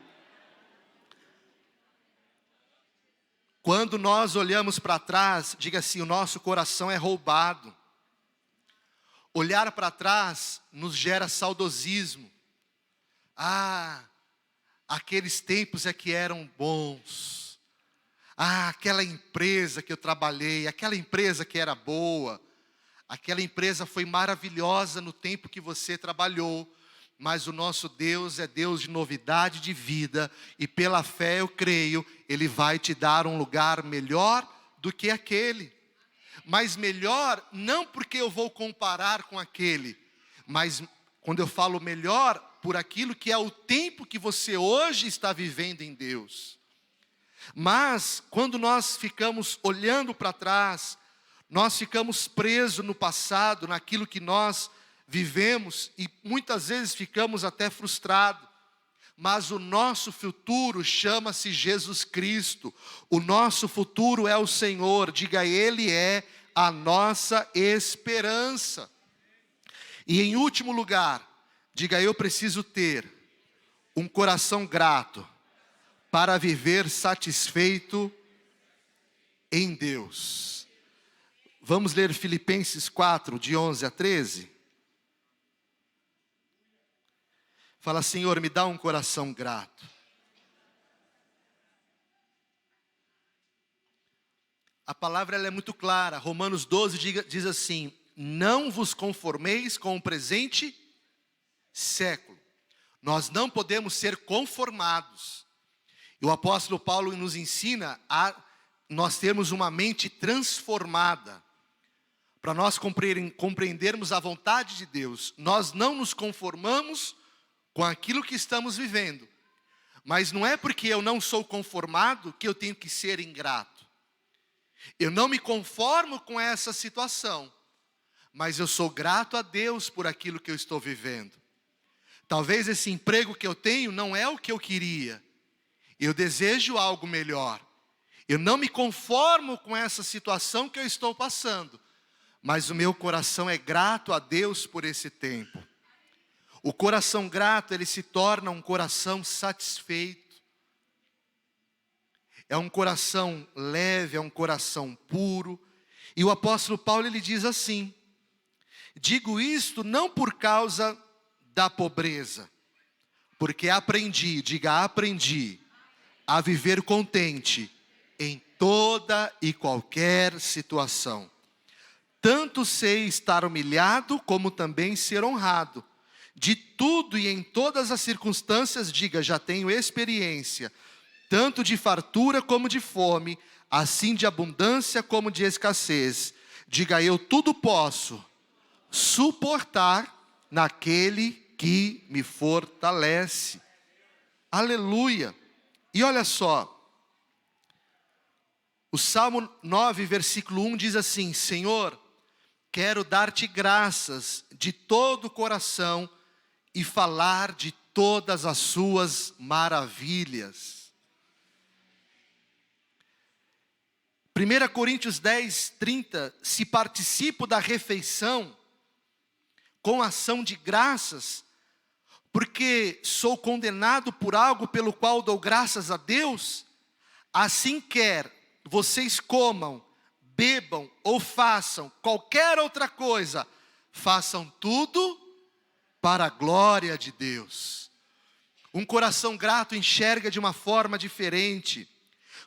Quando nós olhamos para trás, diga assim, o nosso coração é roubado. Olhar para trás nos gera saudosismo. Aqueles tempos é que eram bons. Aquela empresa que eu trabalhei, aquela empresa que era boa. Aquela empresa foi maravilhosa no tempo que você trabalhou. Mas o nosso Deus é Deus de novidade de vida. E pela fé eu creio, Ele vai te dar um lugar melhor do que aquele. Mas melhor, não porque eu vou comparar com aquele, mas quando eu falo melhor, por aquilo que é o tempo que você hoje está vivendo em Deus. Mas, quando nós ficamos olhando para trás, nós ficamos presos no passado, naquilo que nós vivemos, e muitas vezes ficamos até frustrados. Mas o nosso futuro chama-se Jesus Cristo. O nosso futuro é o Senhor. Diga: Ele é a nossa esperança. E em último lugar, diga: eu preciso ter um coração grato para viver satisfeito em Deus. Vamos ler Filipenses 4, de 11 a 13. Fala: Senhor, me dá um coração grato. A palavra ela é muito clara. Romanos 12 diz assim: não vos conformeis com o presente século. Nós não podemos ser conformados. E o apóstolo Paulo nos ensina a nós termos uma mente transformada. Para nós compreendermos a vontade de Deus. Nós não nos conformamos com aquilo que estamos vivendo. Mas não é porque eu não sou conformado que eu tenho que ser ingrato. Eu não me conformo com essa situação, mas eu sou grato a Deus por aquilo que eu estou vivendo. Talvez esse emprego que eu tenho não é o que eu queria. Eu desejo algo melhor. Eu não me conformo com essa situação que eu estou passando, mas o meu coração é grato a Deus por esse tempo. O coração grato, ele se torna um coração satisfeito. É um coração leve, é um coração puro. E o apóstolo Paulo, ele diz assim: digo isto não por causa da pobreza, porque aprendi, diga aprendi, a viver contente em toda e qualquer situação. Tanto sei estar humilhado, como também ser honrado. De tudo e em todas as circunstâncias, diga, já tenho experiência, tanto de fartura como de fome, assim de abundância como de escassez. Diga, eu tudo posso suportar naquele que me fortalece. Aleluia. E olha só, o Salmo 9, versículo 1 diz assim: Senhor, quero dar-te graças de todo o coração e falar de todas as suas maravilhas. 1 Coríntios 10, 30, se participo da refeição com ação de graças, porque sou condenado por algo pelo qual dou graças a Deus? Assim quer vocês comam, bebam ou façam qualquer outra coisa, façam tudo para a glória de Deus. Um coração grato enxerga de uma forma diferente.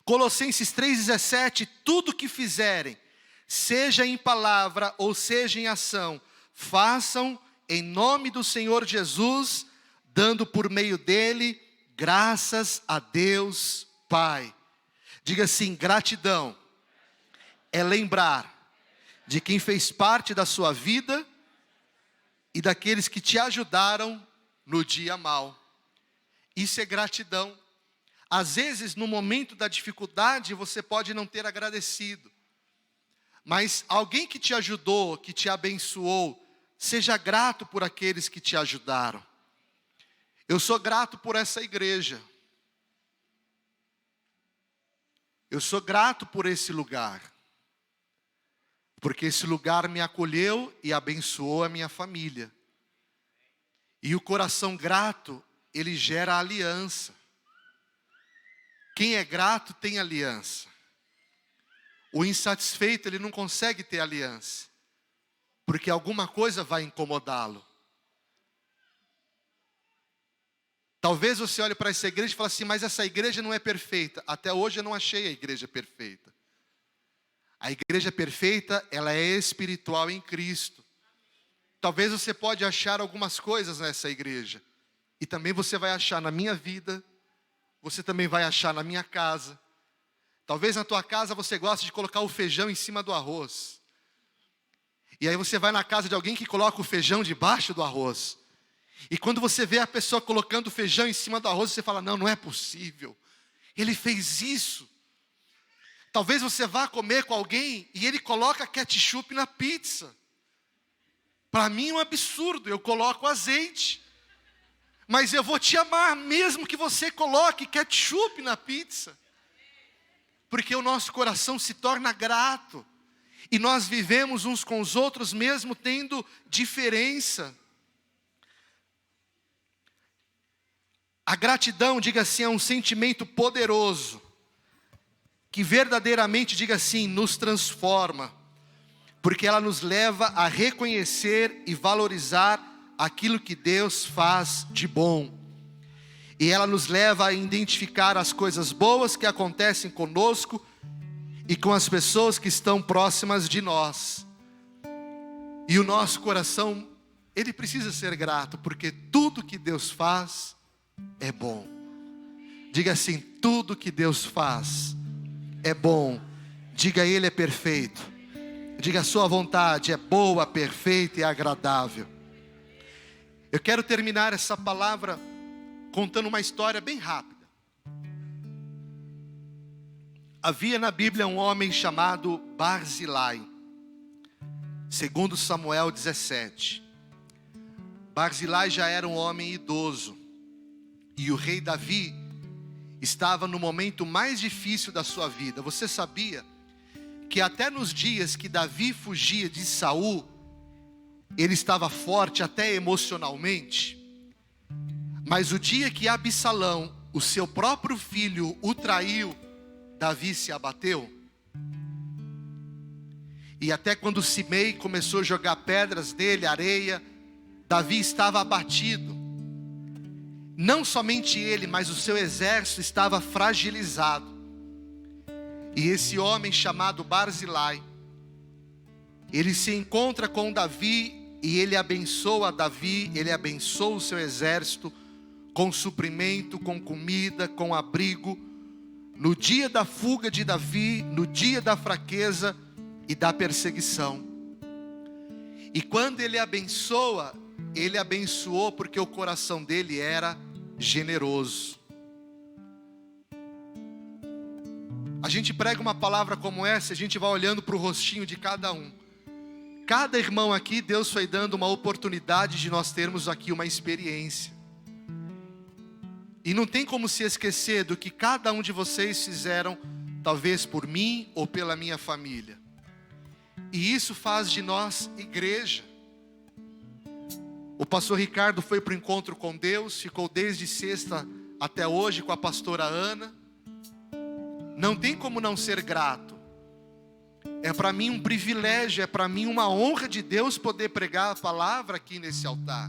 Colossenses 3,17, tudo que fizerem, seja em palavra ou seja em ação, façam em nome do Senhor Jesus, dando por meio dele graças a Deus Pai. Diga assim: gratidão é lembrar de quem fez parte da sua vida e daqueles que te ajudaram no dia mau. Isso é gratidão. Às vezes, no momento da dificuldade, você pode não ter agradecido. Mas alguém que te ajudou, que te abençoou, seja grato por aqueles que te ajudaram. Eu sou grato por essa igreja. Eu sou grato por esse lugar. Porque esse lugar me acolheu e abençoou a minha família. E o coração grato, ele gera aliança. Quem é grato tem aliança. O insatisfeito, ele não consegue ter aliança, porque alguma coisa vai incomodá-lo. Talvez você olhe para essa igreja e fale assim: mas essa igreja não é perfeita. Até hoje eu não achei a igreja perfeita. A igreja perfeita, ela é espiritual em Cristo. Talvez você pode achar algumas coisas nessa igreja, e também você vai achar na minha vida, você também vai achar na minha casa. Talvez na tua casa você goste de colocar o feijão em cima do arroz. E aí você vai na casa de alguém que coloca o feijão debaixo do arroz. E quando você vê a pessoa colocando o feijão em cima do arroz, você fala: não, não é possível. Ele fez isso. Talvez você vá comer com alguém e ele coloca ketchup na pizza. Para mim é um absurdo, eu coloco azeite. Mas eu vou te amar mesmo que você coloque ketchup na pizza. Porque o nosso coração se torna grato. E nós vivemos uns com os outros mesmo tendo diferença. A gratidão, diga assim, é um sentimento poderoso. Que verdadeiramente, diga assim, nos transforma. Porque ela nos leva a reconhecer e valorizar aquilo que Deus faz de bom. E ela nos leva a identificar as coisas boas que acontecem conosco e com as pessoas que estão próximas de nós. E o nosso coração, ele precisa ser grato, porque tudo que Deus faz é bom. Diga assim: tudo que Deus faz é bom. Diga: Ele é perfeito. Diga: a sua vontade é boa, perfeita e agradável. Eu quero terminar essa palavra contando uma história bem rápida. Havia na Bíblia um homem chamado Barzilai. Segundo Samuel 17. Barzilai já era um homem idoso. E o rei Davi estava no momento mais difícil da sua vida. Você sabia que até nos dias que Davi fugia de Saul, ele estava forte até emocionalmente? Mas o dia que Absalão, o seu próprio filho, o traiu, Davi se abateu. E até quando Simei começou a jogar pedras nele, areia, Davi estava abatido. Não somente ele, mas o seu exército estava fragilizado. E esse homem chamado Barzilai, ele se encontra com Davi e ele abençoa Davi, ele abençoa o seu exército com suprimento, com comida, com abrigo, no dia da fuga de Davi, no dia da fraqueza e da perseguição. E quando ele abençoou porque o coração dele era generoso. A gente prega uma palavra como essa, a gente vai olhando para o rostinho de cada um. Cada irmão aqui, Deus foi dando uma oportunidade de nós termos aqui uma experiência. E não tem como se esquecer do que cada um de vocês fizeram, talvez por mim ou pela minha família. E isso faz de nós igreja. O pastor Ricardo foi para o encontro com Deus, ficou desde sexta até hoje com a pastora Ana. Não tem como não ser grato. É para mim um privilégio, é para mim uma honra de Deus poder pregar a palavra aqui nesse altar.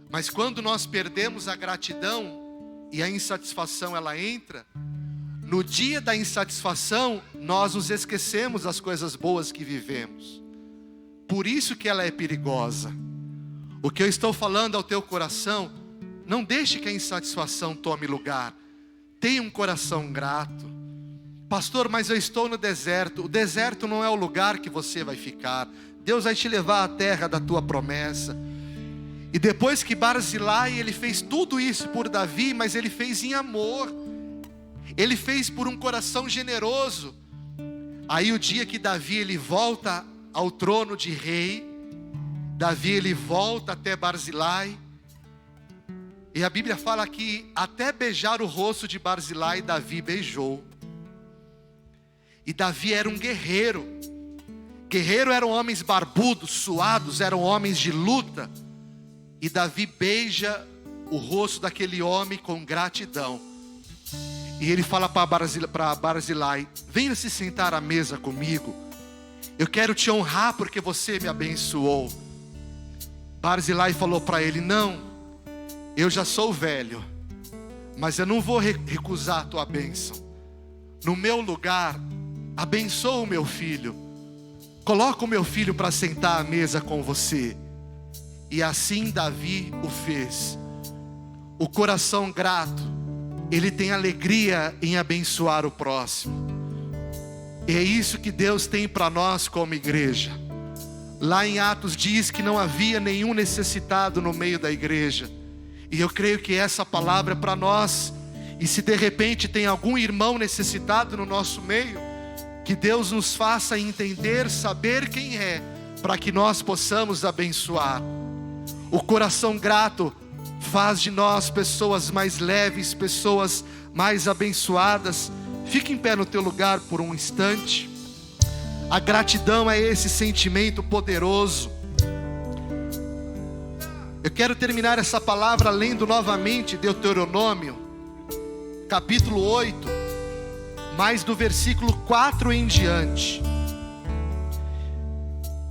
Mas quando nós perdemos a gratidão e a insatisfação ela entra, no dia da insatisfação nós nos esquecemos das coisas boas que vivemos. Por isso que ela é perigosa. O que eu estou falando ao teu coração, não deixe que a insatisfação tome lugar. Tenha um coração grato. Pastor, mas eu estou no deserto. O deserto não é o lugar que você vai ficar. Deus vai te levar à terra da tua promessa. E depois que Barzilai, ele fez tudo isso por Davi, mas ele fez em amor. Ele fez por um coração generoso. Aí o dia que Davi ele volta ao trono de rei, Davi ele volta até Barzilai, e a Bíblia fala que até beijar o rosto de Barzilai, Davi beijou. E Davi era um guerreiro. Guerreiro eram homens barbudos, suados, eram homens de luta. E Davi beija o rosto daquele homem com gratidão. E ele fala para Barzilai: venha se sentar à mesa comigo. Eu quero te honrar porque você me abençoou. Barzilai falou para ele: não, eu já sou velho, mas eu não vou recusar a tua bênção. No meu lugar, abençoa o meu filho. Coloca o meu filho para sentar à mesa com você. E assim Davi o fez. O coração grato, ele tem alegria em abençoar o próximo. E é isso que Deus tem para nós como igreja. Lá em Atos diz que não havia nenhum necessitado no meio da igreja. E eu creio que essa palavra é para nós. E se de repente tem algum irmão necessitado no nosso meio, que Deus nos faça entender, saber quem é, para que nós possamos abençoar. O coração grato faz de nós pessoas mais leves, pessoas mais abençoadas. Fique em pé no teu lugar por um instante. A gratidão é esse sentimento poderoso. Eu quero terminar essa palavra lendo novamente Deuteronômio, capítulo 8, mas do versículo 4 em diante.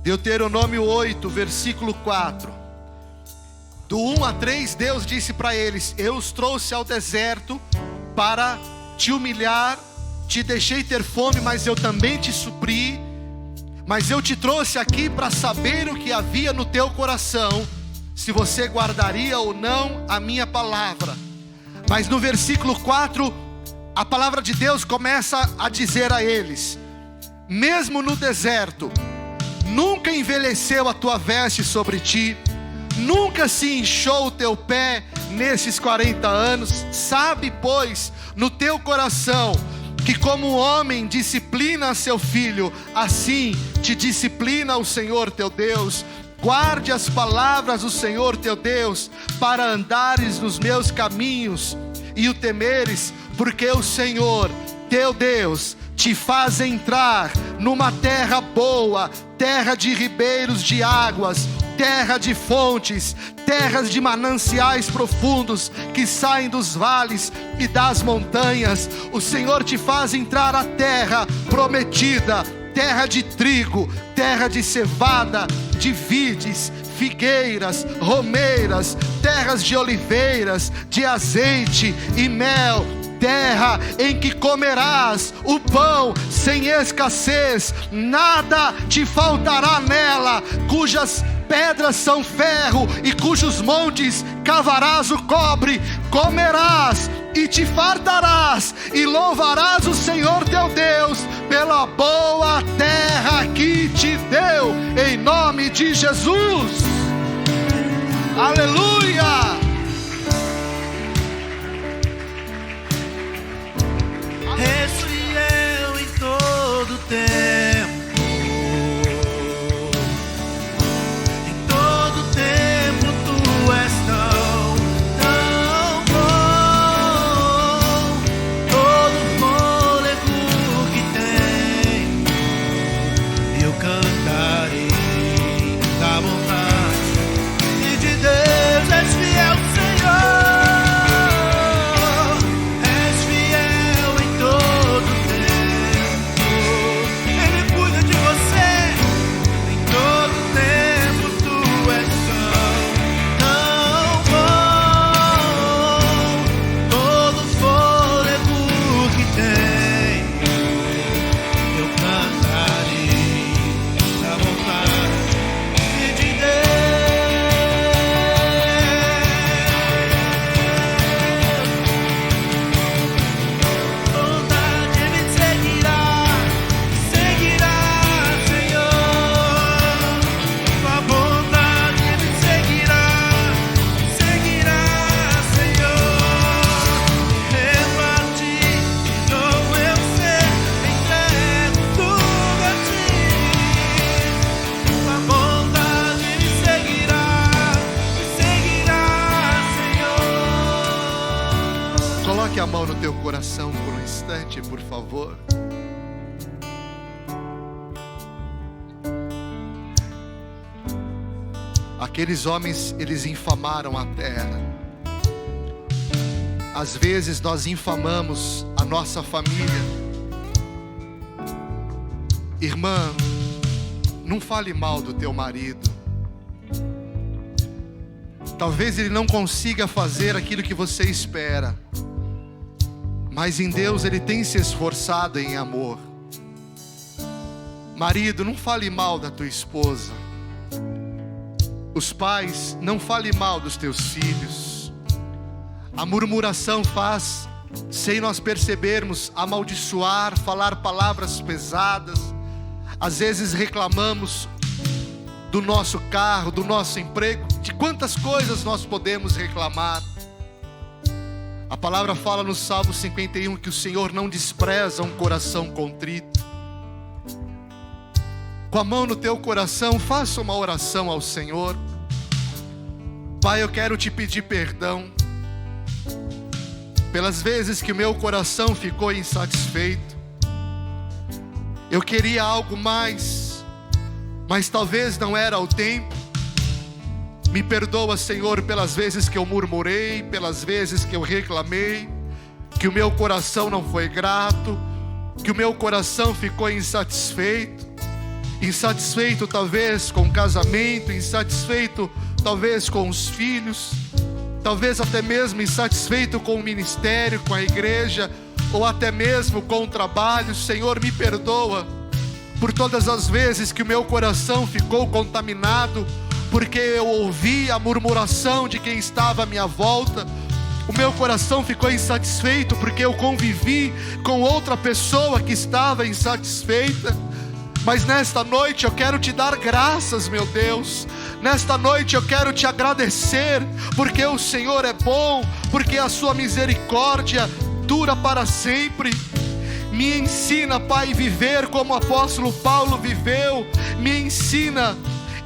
Deuteronômio 8, versículo 4. Do 1 a 3, Deus disse para eles: eu os trouxe ao deserto para te humilhar, te deixei ter fome, mas eu também te supri. Mas eu te trouxe aqui para saber o que havia no teu coração, se você guardaria ou não a minha palavra. Mas no versículo 4, a palavra de Deus começa a dizer a eles: mesmo no deserto, nunca envelheceu a tua veste sobre ti, nunca se inchou o teu pé nesses 40 anos. Sabe, pois, no teu coração, que como um homem disciplina seu filho, assim te disciplina o Senhor teu Deus. Guarde as palavras do Senhor teu Deus, para andares nos meus caminhos e o temeres, porque o Senhor teu Deus te faz entrar numa terra boa, terra de ribeiros de águas, terra de fontes, terras de mananciais profundos que saem dos vales e das montanhas. O Senhor te faz entrar a terra prometida, terra de trigo, terra de cevada, de vides, figueiras, romeiras, terras de oliveiras, de azeite e mel, terra em que comerás o pão sem escassez, nada te faltará nela, cujas pedras são ferro e cujos montes cavarás o cobre. Comerás e te fartarás e louvarás o Senhor teu Deus pela boa terra que te deu, em nome de Jesus. Aleluia! És fiel em todo tempo. Em todo tempo tu és tão, tão bom. Todo fôlego que tem, eu cantarei da bondade coração por um instante, por favor. Aqueles homens, eles infamaram a terra. Às vezes nós infamamos a nossa família. Irmã, não fale mal do teu marido. Talvez ele não consiga fazer aquilo que você espera, mas em Deus ele tem se esforçado em amor. Marido, não fale mal da tua esposa. Os pais, não fale mal dos teus filhos. A murmuração faz, sem nós percebermos, amaldiçoar, falar palavras pesadas. Às vezes reclamamos do nosso carro, do nosso emprego, de quantas coisas nós podemos reclamar. A palavra fala no Salmo 51 que o Senhor não despreza um coração contrito. Com a mão no teu coração, faça uma oração ao Senhor. Pai, eu quero te pedir perdão pelas vezes que o meu coração ficou insatisfeito. Eu queria algo mais, mas talvez não era o tempo. Me perdoa, Senhor, pelas vezes que eu murmurei, pelas vezes que eu reclamei, que o meu coração não foi grato, que o meu coração ficou insatisfeito. Insatisfeito talvez com o casamento, insatisfeito talvez com os filhos, talvez até mesmo insatisfeito com o ministério, com a igreja, ou até mesmo com o trabalho. Senhor, me perdoa por todas as vezes que o meu coração ficou contaminado, porque eu ouvi a murmuração de quem estava à minha volta. O meu coração ficou insatisfeito porque eu convivi com outra pessoa que estava insatisfeita. Mas nesta noite eu quero te dar graças, meu Deus. Nesta noite eu quero te agradecer, porque o Senhor é bom, porque a sua misericórdia dura para sempre. Me ensina, Pai, viver como o apóstolo Paulo viveu. Me ensina.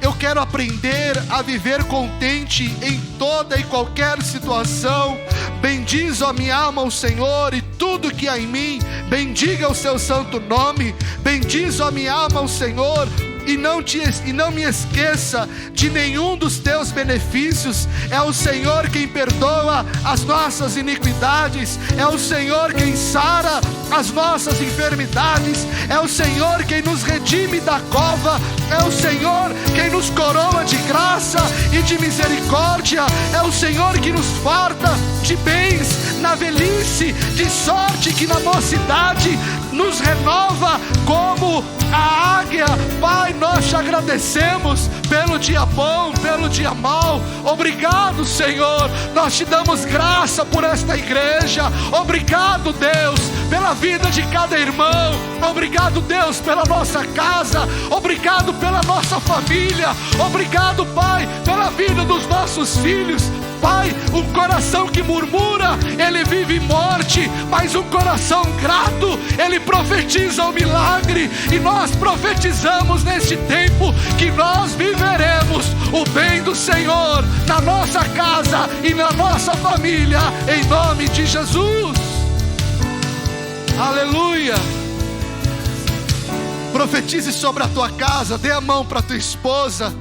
Eu quero aprender a viver contente em toda e qualquer situação. Bendiz a minha alma o Senhor e tudo que há em mim, bendiga o seu santo nome. Bendiz a minha alma o Senhor e não me esqueça de nenhum dos teus benefícios. É o Senhor quem perdoa as nossas iniquidades, é o Senhor quem sara as nossas enfermidades, é o Senhor quem nos redime da cova, é o Senhor quem nos coroa de graça e de misericórdia, é o Senhor que nos farta de bens na velhice, de sorte que na mocidade nos renova como a águia. Pai, nós te agradecemos pelo dia bom, pelo dia mau. Obrigado, Senhor. Nós te damos graça por esta igreja. Obrigado, Deus, pela vida de cada irmão. Obrigado, Deus, pela nossa casa. Obrigado pela nossa família. Obrigado, Pai, pela vida dos nossos filhos. Pai, um coração que murmura, ele vive morte, mas um coração grato, ele profetiza o milagre. E nós profetizamos neste tempo que nós viveremos o bem do Senhor na nossa casa e na nossa família, em nome de Jesus. Aleluia. Profetize sobre a tua casa, dê a mão para a tua esposa,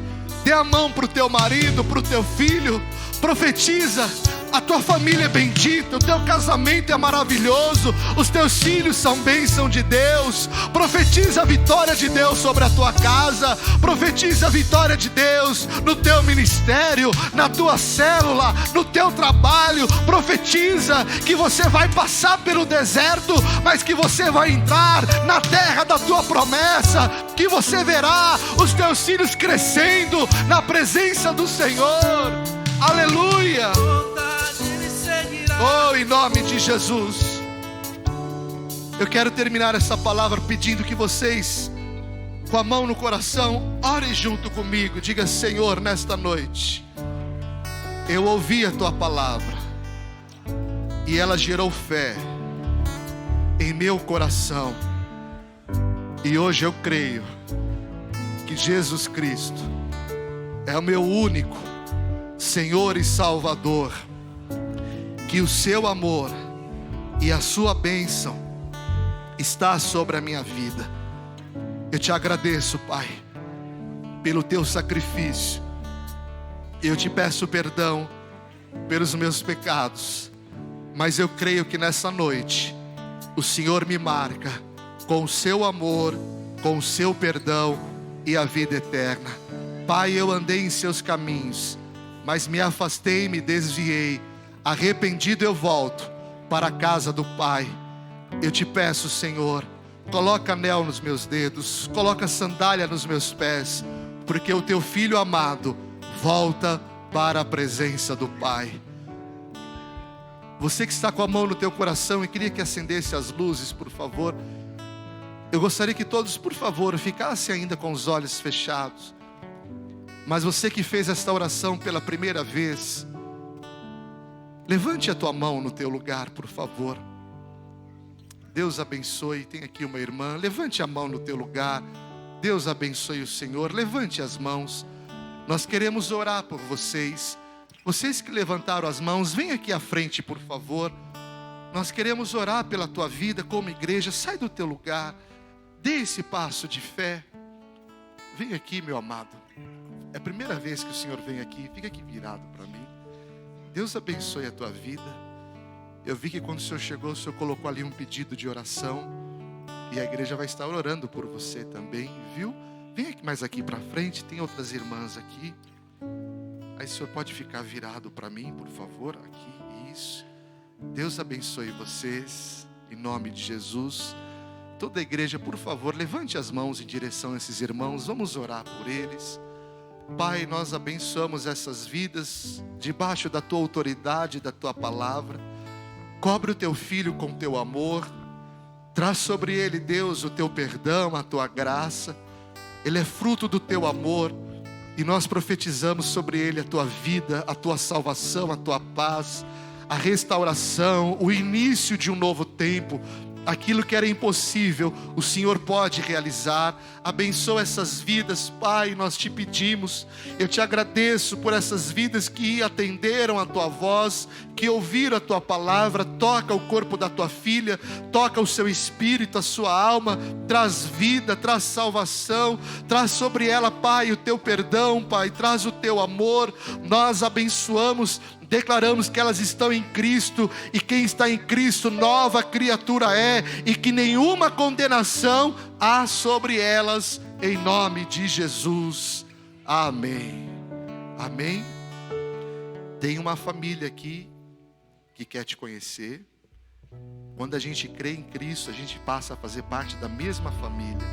dê a mão para o teu marido, para o teu filho. Profetiza, a tua família é bendita, o teu casamento é maravilhoso, os teus filhos são bênção de Deus. Profetiza a vitória de Deus sobre a tua casa. Profetiza a vitória de Deus no teu ministério, na tua célula, no teu trabalho. Profetiza que você vai passar pelo deserto, mas que você vai entrar na terra da tua promessa, que você verá os teus filhos crescendo na presença do Senhor. Aleluia. Oh, em nome de Jesus. Eu quero terminar essa palavra pedindo que vocês, com a mão no coração, orem junto comigo. Diga: Senhor, nesta noite eu ouvi a tua palavra e ela gerou fé em meu coração. E hoje eu creio que Jesus Cristo é o meu único Senhor e Salvador, que o seu amor e a sua bênção está sobre a minha vida. Eu te agradeço, Pai, pelo teu sacrifício. Eu te peço perdão pelos meus pecados, mas eu creio que nessa noite o Senhor me marca com o seu amor, com o seu perdão e a vida eterna. Pai, eu andei em seus caminhos, mas me afastei, me desviei. Arrependido eu volto para a casa do Pai. Eu te peço, Senhor, coloca anel nos meus dedos, coloca sandália nos meus pés, porque o teu filho amado volta para a presença do Pai. Você que está com a mão no teu coração e queria que acendesse as luzes, por favor. Eu gostaria que todos, por favor, ficassem ainda com os olhos fechados. Mas você que fez esta oração pela primeira vez, levante a tua mão no teu lugar, por favor. Deus abençoe. Tem aqui uma irmã, levante a mão no teu lugar. Deus abençoe o Senhor. Levante as mãos. Nós queremos orar por vocês. Vocês que levantaram as mãos, vem aqui à frente, por favor. Nós queremos orar pela tua vida como igreja. Sai do teu lugar, dê esse passo de fé. Vem aqui, meu amado. É a primeira vez que o Senhor vem aqui. Fica aqui virado para mim. Deus abençoe a tua vida. Eu vi que quando o Senhor chegou, o Senhor colocou ali um pedido de oração, e a igreja vai estar orando por você também, viu? Vem aqui, mais aqui para frente, tem outras irmãs aqui. Aí o Senhor pode ficar virado para mim, por favor, aqui, isso. Deus abençoe vocês, em nome de Jesus. Toda a igreja, por favor, levante as mãos em direção a esses irmãos, vamos orar por eles. Pai, nós abençoamos essas vidas, debaixo da tua autoridade, da tua palavra. Cobre o teu filho com teu amor, traz sobre ele, Deus, o teu perdão, a tua graça. Ele é fruto do teu amor, e nós profetizamos sobre ele a tua vida, a tua salvação, a tua paz, a restauração, o início de um novo tempo. Aquilo que era impossível, o Senhor pode realizar. Abençoa essas vidas, Pai, nós te pedimos. Eu te agradeço por essas vidas que atenderam a tua voz, que ouviram a tua palavra. Toca o corpo da tua filha, toca o seu espírito, a sua alma. Traz vida, traz salvação, traz sobre ela, Pai, o teu perdão, Pai, traz o teu amor. Nós abençoamos, declaramos que elas estão em Cristo, e quem está em Cristo, nova criatura é, e que nenhuma condenação há sobre elas, em nome de Jesus. Amém. Amém. Tem uma família aqui que quer te conhecer. Quando a gente crê em Cristo, a gente passa a fazer parte da mesma família.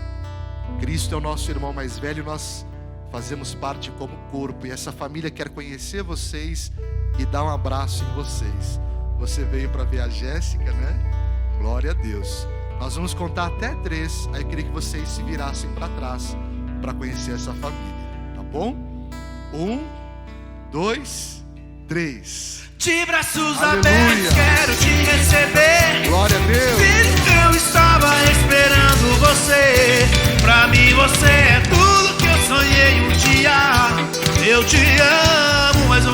Cristo é o nosso irmão mais velho, e nós fazemos parte como corpo, e essa família quer conhecer vocês e dar um abraço em vocês. Você veio para ver a Jéssica, né? Glória a Deus. Nós vamos contar até 3. Aí eu queria que vocês se virassem para trás para conhecer essa família, tá bom? 1, 2, 3. De braços Aleluia. abertos quero te receber. Glória a Deus. Filho, eu estava esperando você. Pra mim você é tudo que eu sonhei um dia. Eu te amo. Mais um.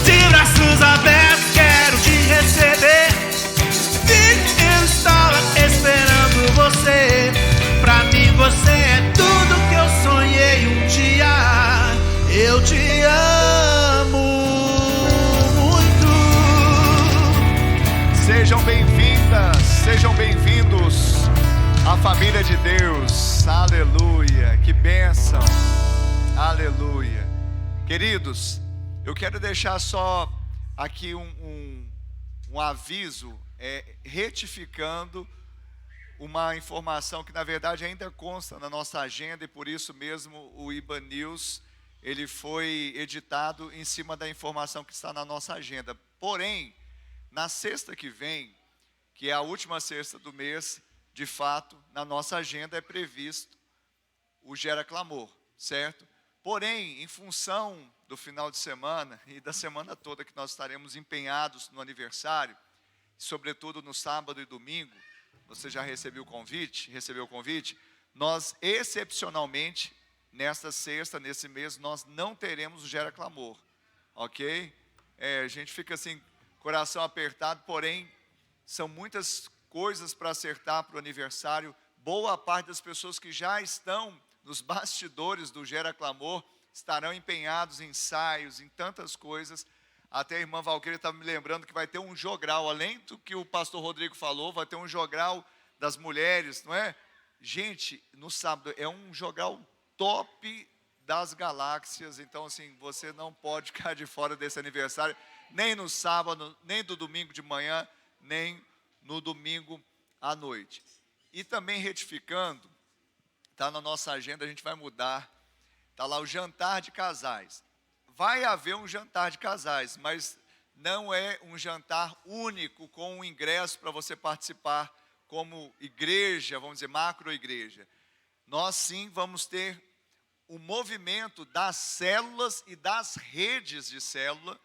De braços abertos quero te receber. Filho, eu estava esperando você. Pra mim você é tudo que eu sonhei um dia. Eu te amo muito. Sejam bem-vindas, sejam bem-vindos à família de Deus. Aleluia, que bênção. Aleluia. Queridos, eu quero deixar só aqui um aviso, retificando uma informação que na verdade ainda consta na nossa agenda, e por isso mesmo o IBA News, ele foi editado em cima da informação que está na nossa agenda. Porém, na sexta que vem, que é a última sexta do mês, de fato, na nossa agenda é previsto o Gera Clamor, certo? Porém, em função do final de semana e da semana toda que nós estaremos empenhados no aniversário, sobretudo no sábado e domingo, você já recebeu o convite? Nós, excepcionalmente, nesta sexta, nesse mês, nós não teremos o Gera Clamor, ok? A gente fica assim, coração apertado, porém, são muitas coisas para acertar para o aniversário. Boa parte das pessoas que já estão nos bastidores do Gera Clamor estarão empenhados em ensaios, em tantas coisas. Até a irmã Valquíria estava me lembrando que vai ter um jogral, além do que o pastor Rodrigo falou, vai ter um jogral das mulheres, não é? Gente, no sábado é um jogral top das galáxias, então assim, você não pode ficar de fora desse aniversário, nem no sábado, nem do domingo de manhã, nem no domingo à noite. E também retificando, está na nossa agenda, a gente vai mudar, está lá o jantar de casais. Vai haver um jantar de casais, mas não é um jantar único com um ingresso para você participar como igreja, vamos dizer, macro igreja. Nós sim vamos ter o movimento das células e das redes de célula,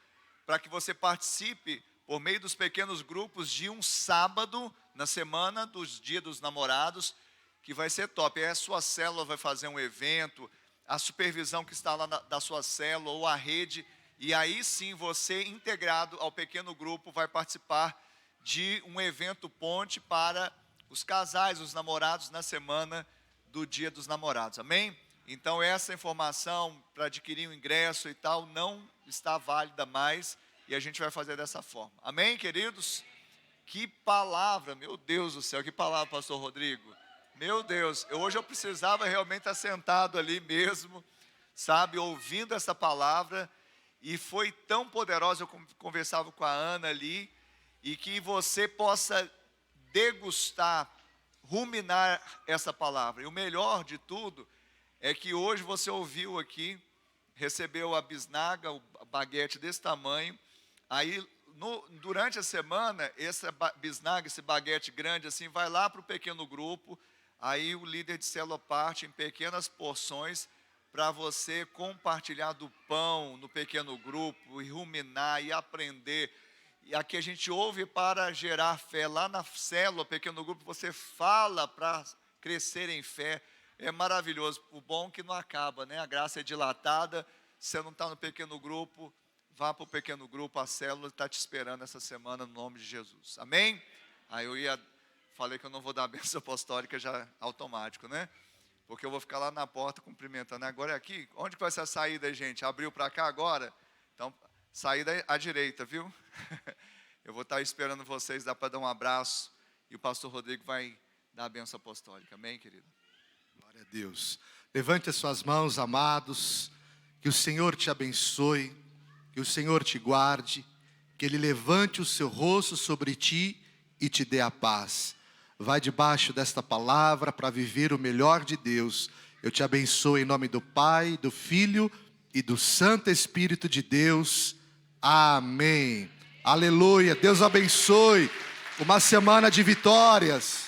para que você participe por meio dos pequenos grupos de um sábado na semana dos Dia dos Namorados, que vai ser top. Aí a sua célula vai fazer um evento, a supervisão que está lá da sua célula ou a rede, e aí sim você, integrado ao pequeno grupo, vai participar de um evento ponte para os casais, os namorados, na semana do Dia dos Namorados, amém? Então essa informação para adquirir um ingresso e tal não está válida mais, e a gente vai fazer dessa forma, amém, queridos? Que palavra, meu Deus do céu, que palavra, pastor Rodrigo, meu Deus, hoje eu precisava realmente estar sentado ali mesmo, sabe, ouvindo essa palavra, e foi tão poderosa. Eu conversava com a Ana ali, e que você possa degustar, ruminar essa palavra. E o melhor de tudo é que hoje você ouviu aqui, recebeu a bisnaga, a baguete desse tamanho, aí durante a semana, essa bisnaga, esse baguete grande assim, vai lá para o pequeno grupo, aí o líder de célula parte em pequenas porções, para você compartilhar do pão no pequeno grupo, e ruminar, e aprender. E aqui a gente ouve para gerar fé. Lá na célula, pequeno grupo, você fala para crescer em fé. É maravilhoso. O bom que não acaba, né? A graça é dilatada. Se você não está no pequeno grupo, vá para o pequeno grupo. A célula está te esperando essa semana, no nome de Jesus. Amém? Aí falei que eu não vou dar a bênção apostólica já automático, né? Porque eu vou ficar lá na porta cumprimentando. Agora é aqui. Onde que vai ser a saída aí, gente? Abriu para cá agora? Então, saída à direita, viu? Eu vou estar esperando vocês, dá para dar um abraço. E o pastor Rodrigo vai dar a bênção apostólica. Amém, querido? Glória a Deus. Levante as suas mãos, amados. Que o Senhor te abençoe. Que o Senhor te guarde. Que Ele levante o seu rosto sobre ti e te dê a paz. Vai debaixo desta palavra para viver o melhor de Deus. Eu te abençoo em nome do Pai, do Filho e do Santo Espírito de Deus. Amém. Aleluia. Deus abençoe. Uma semana de vitórias.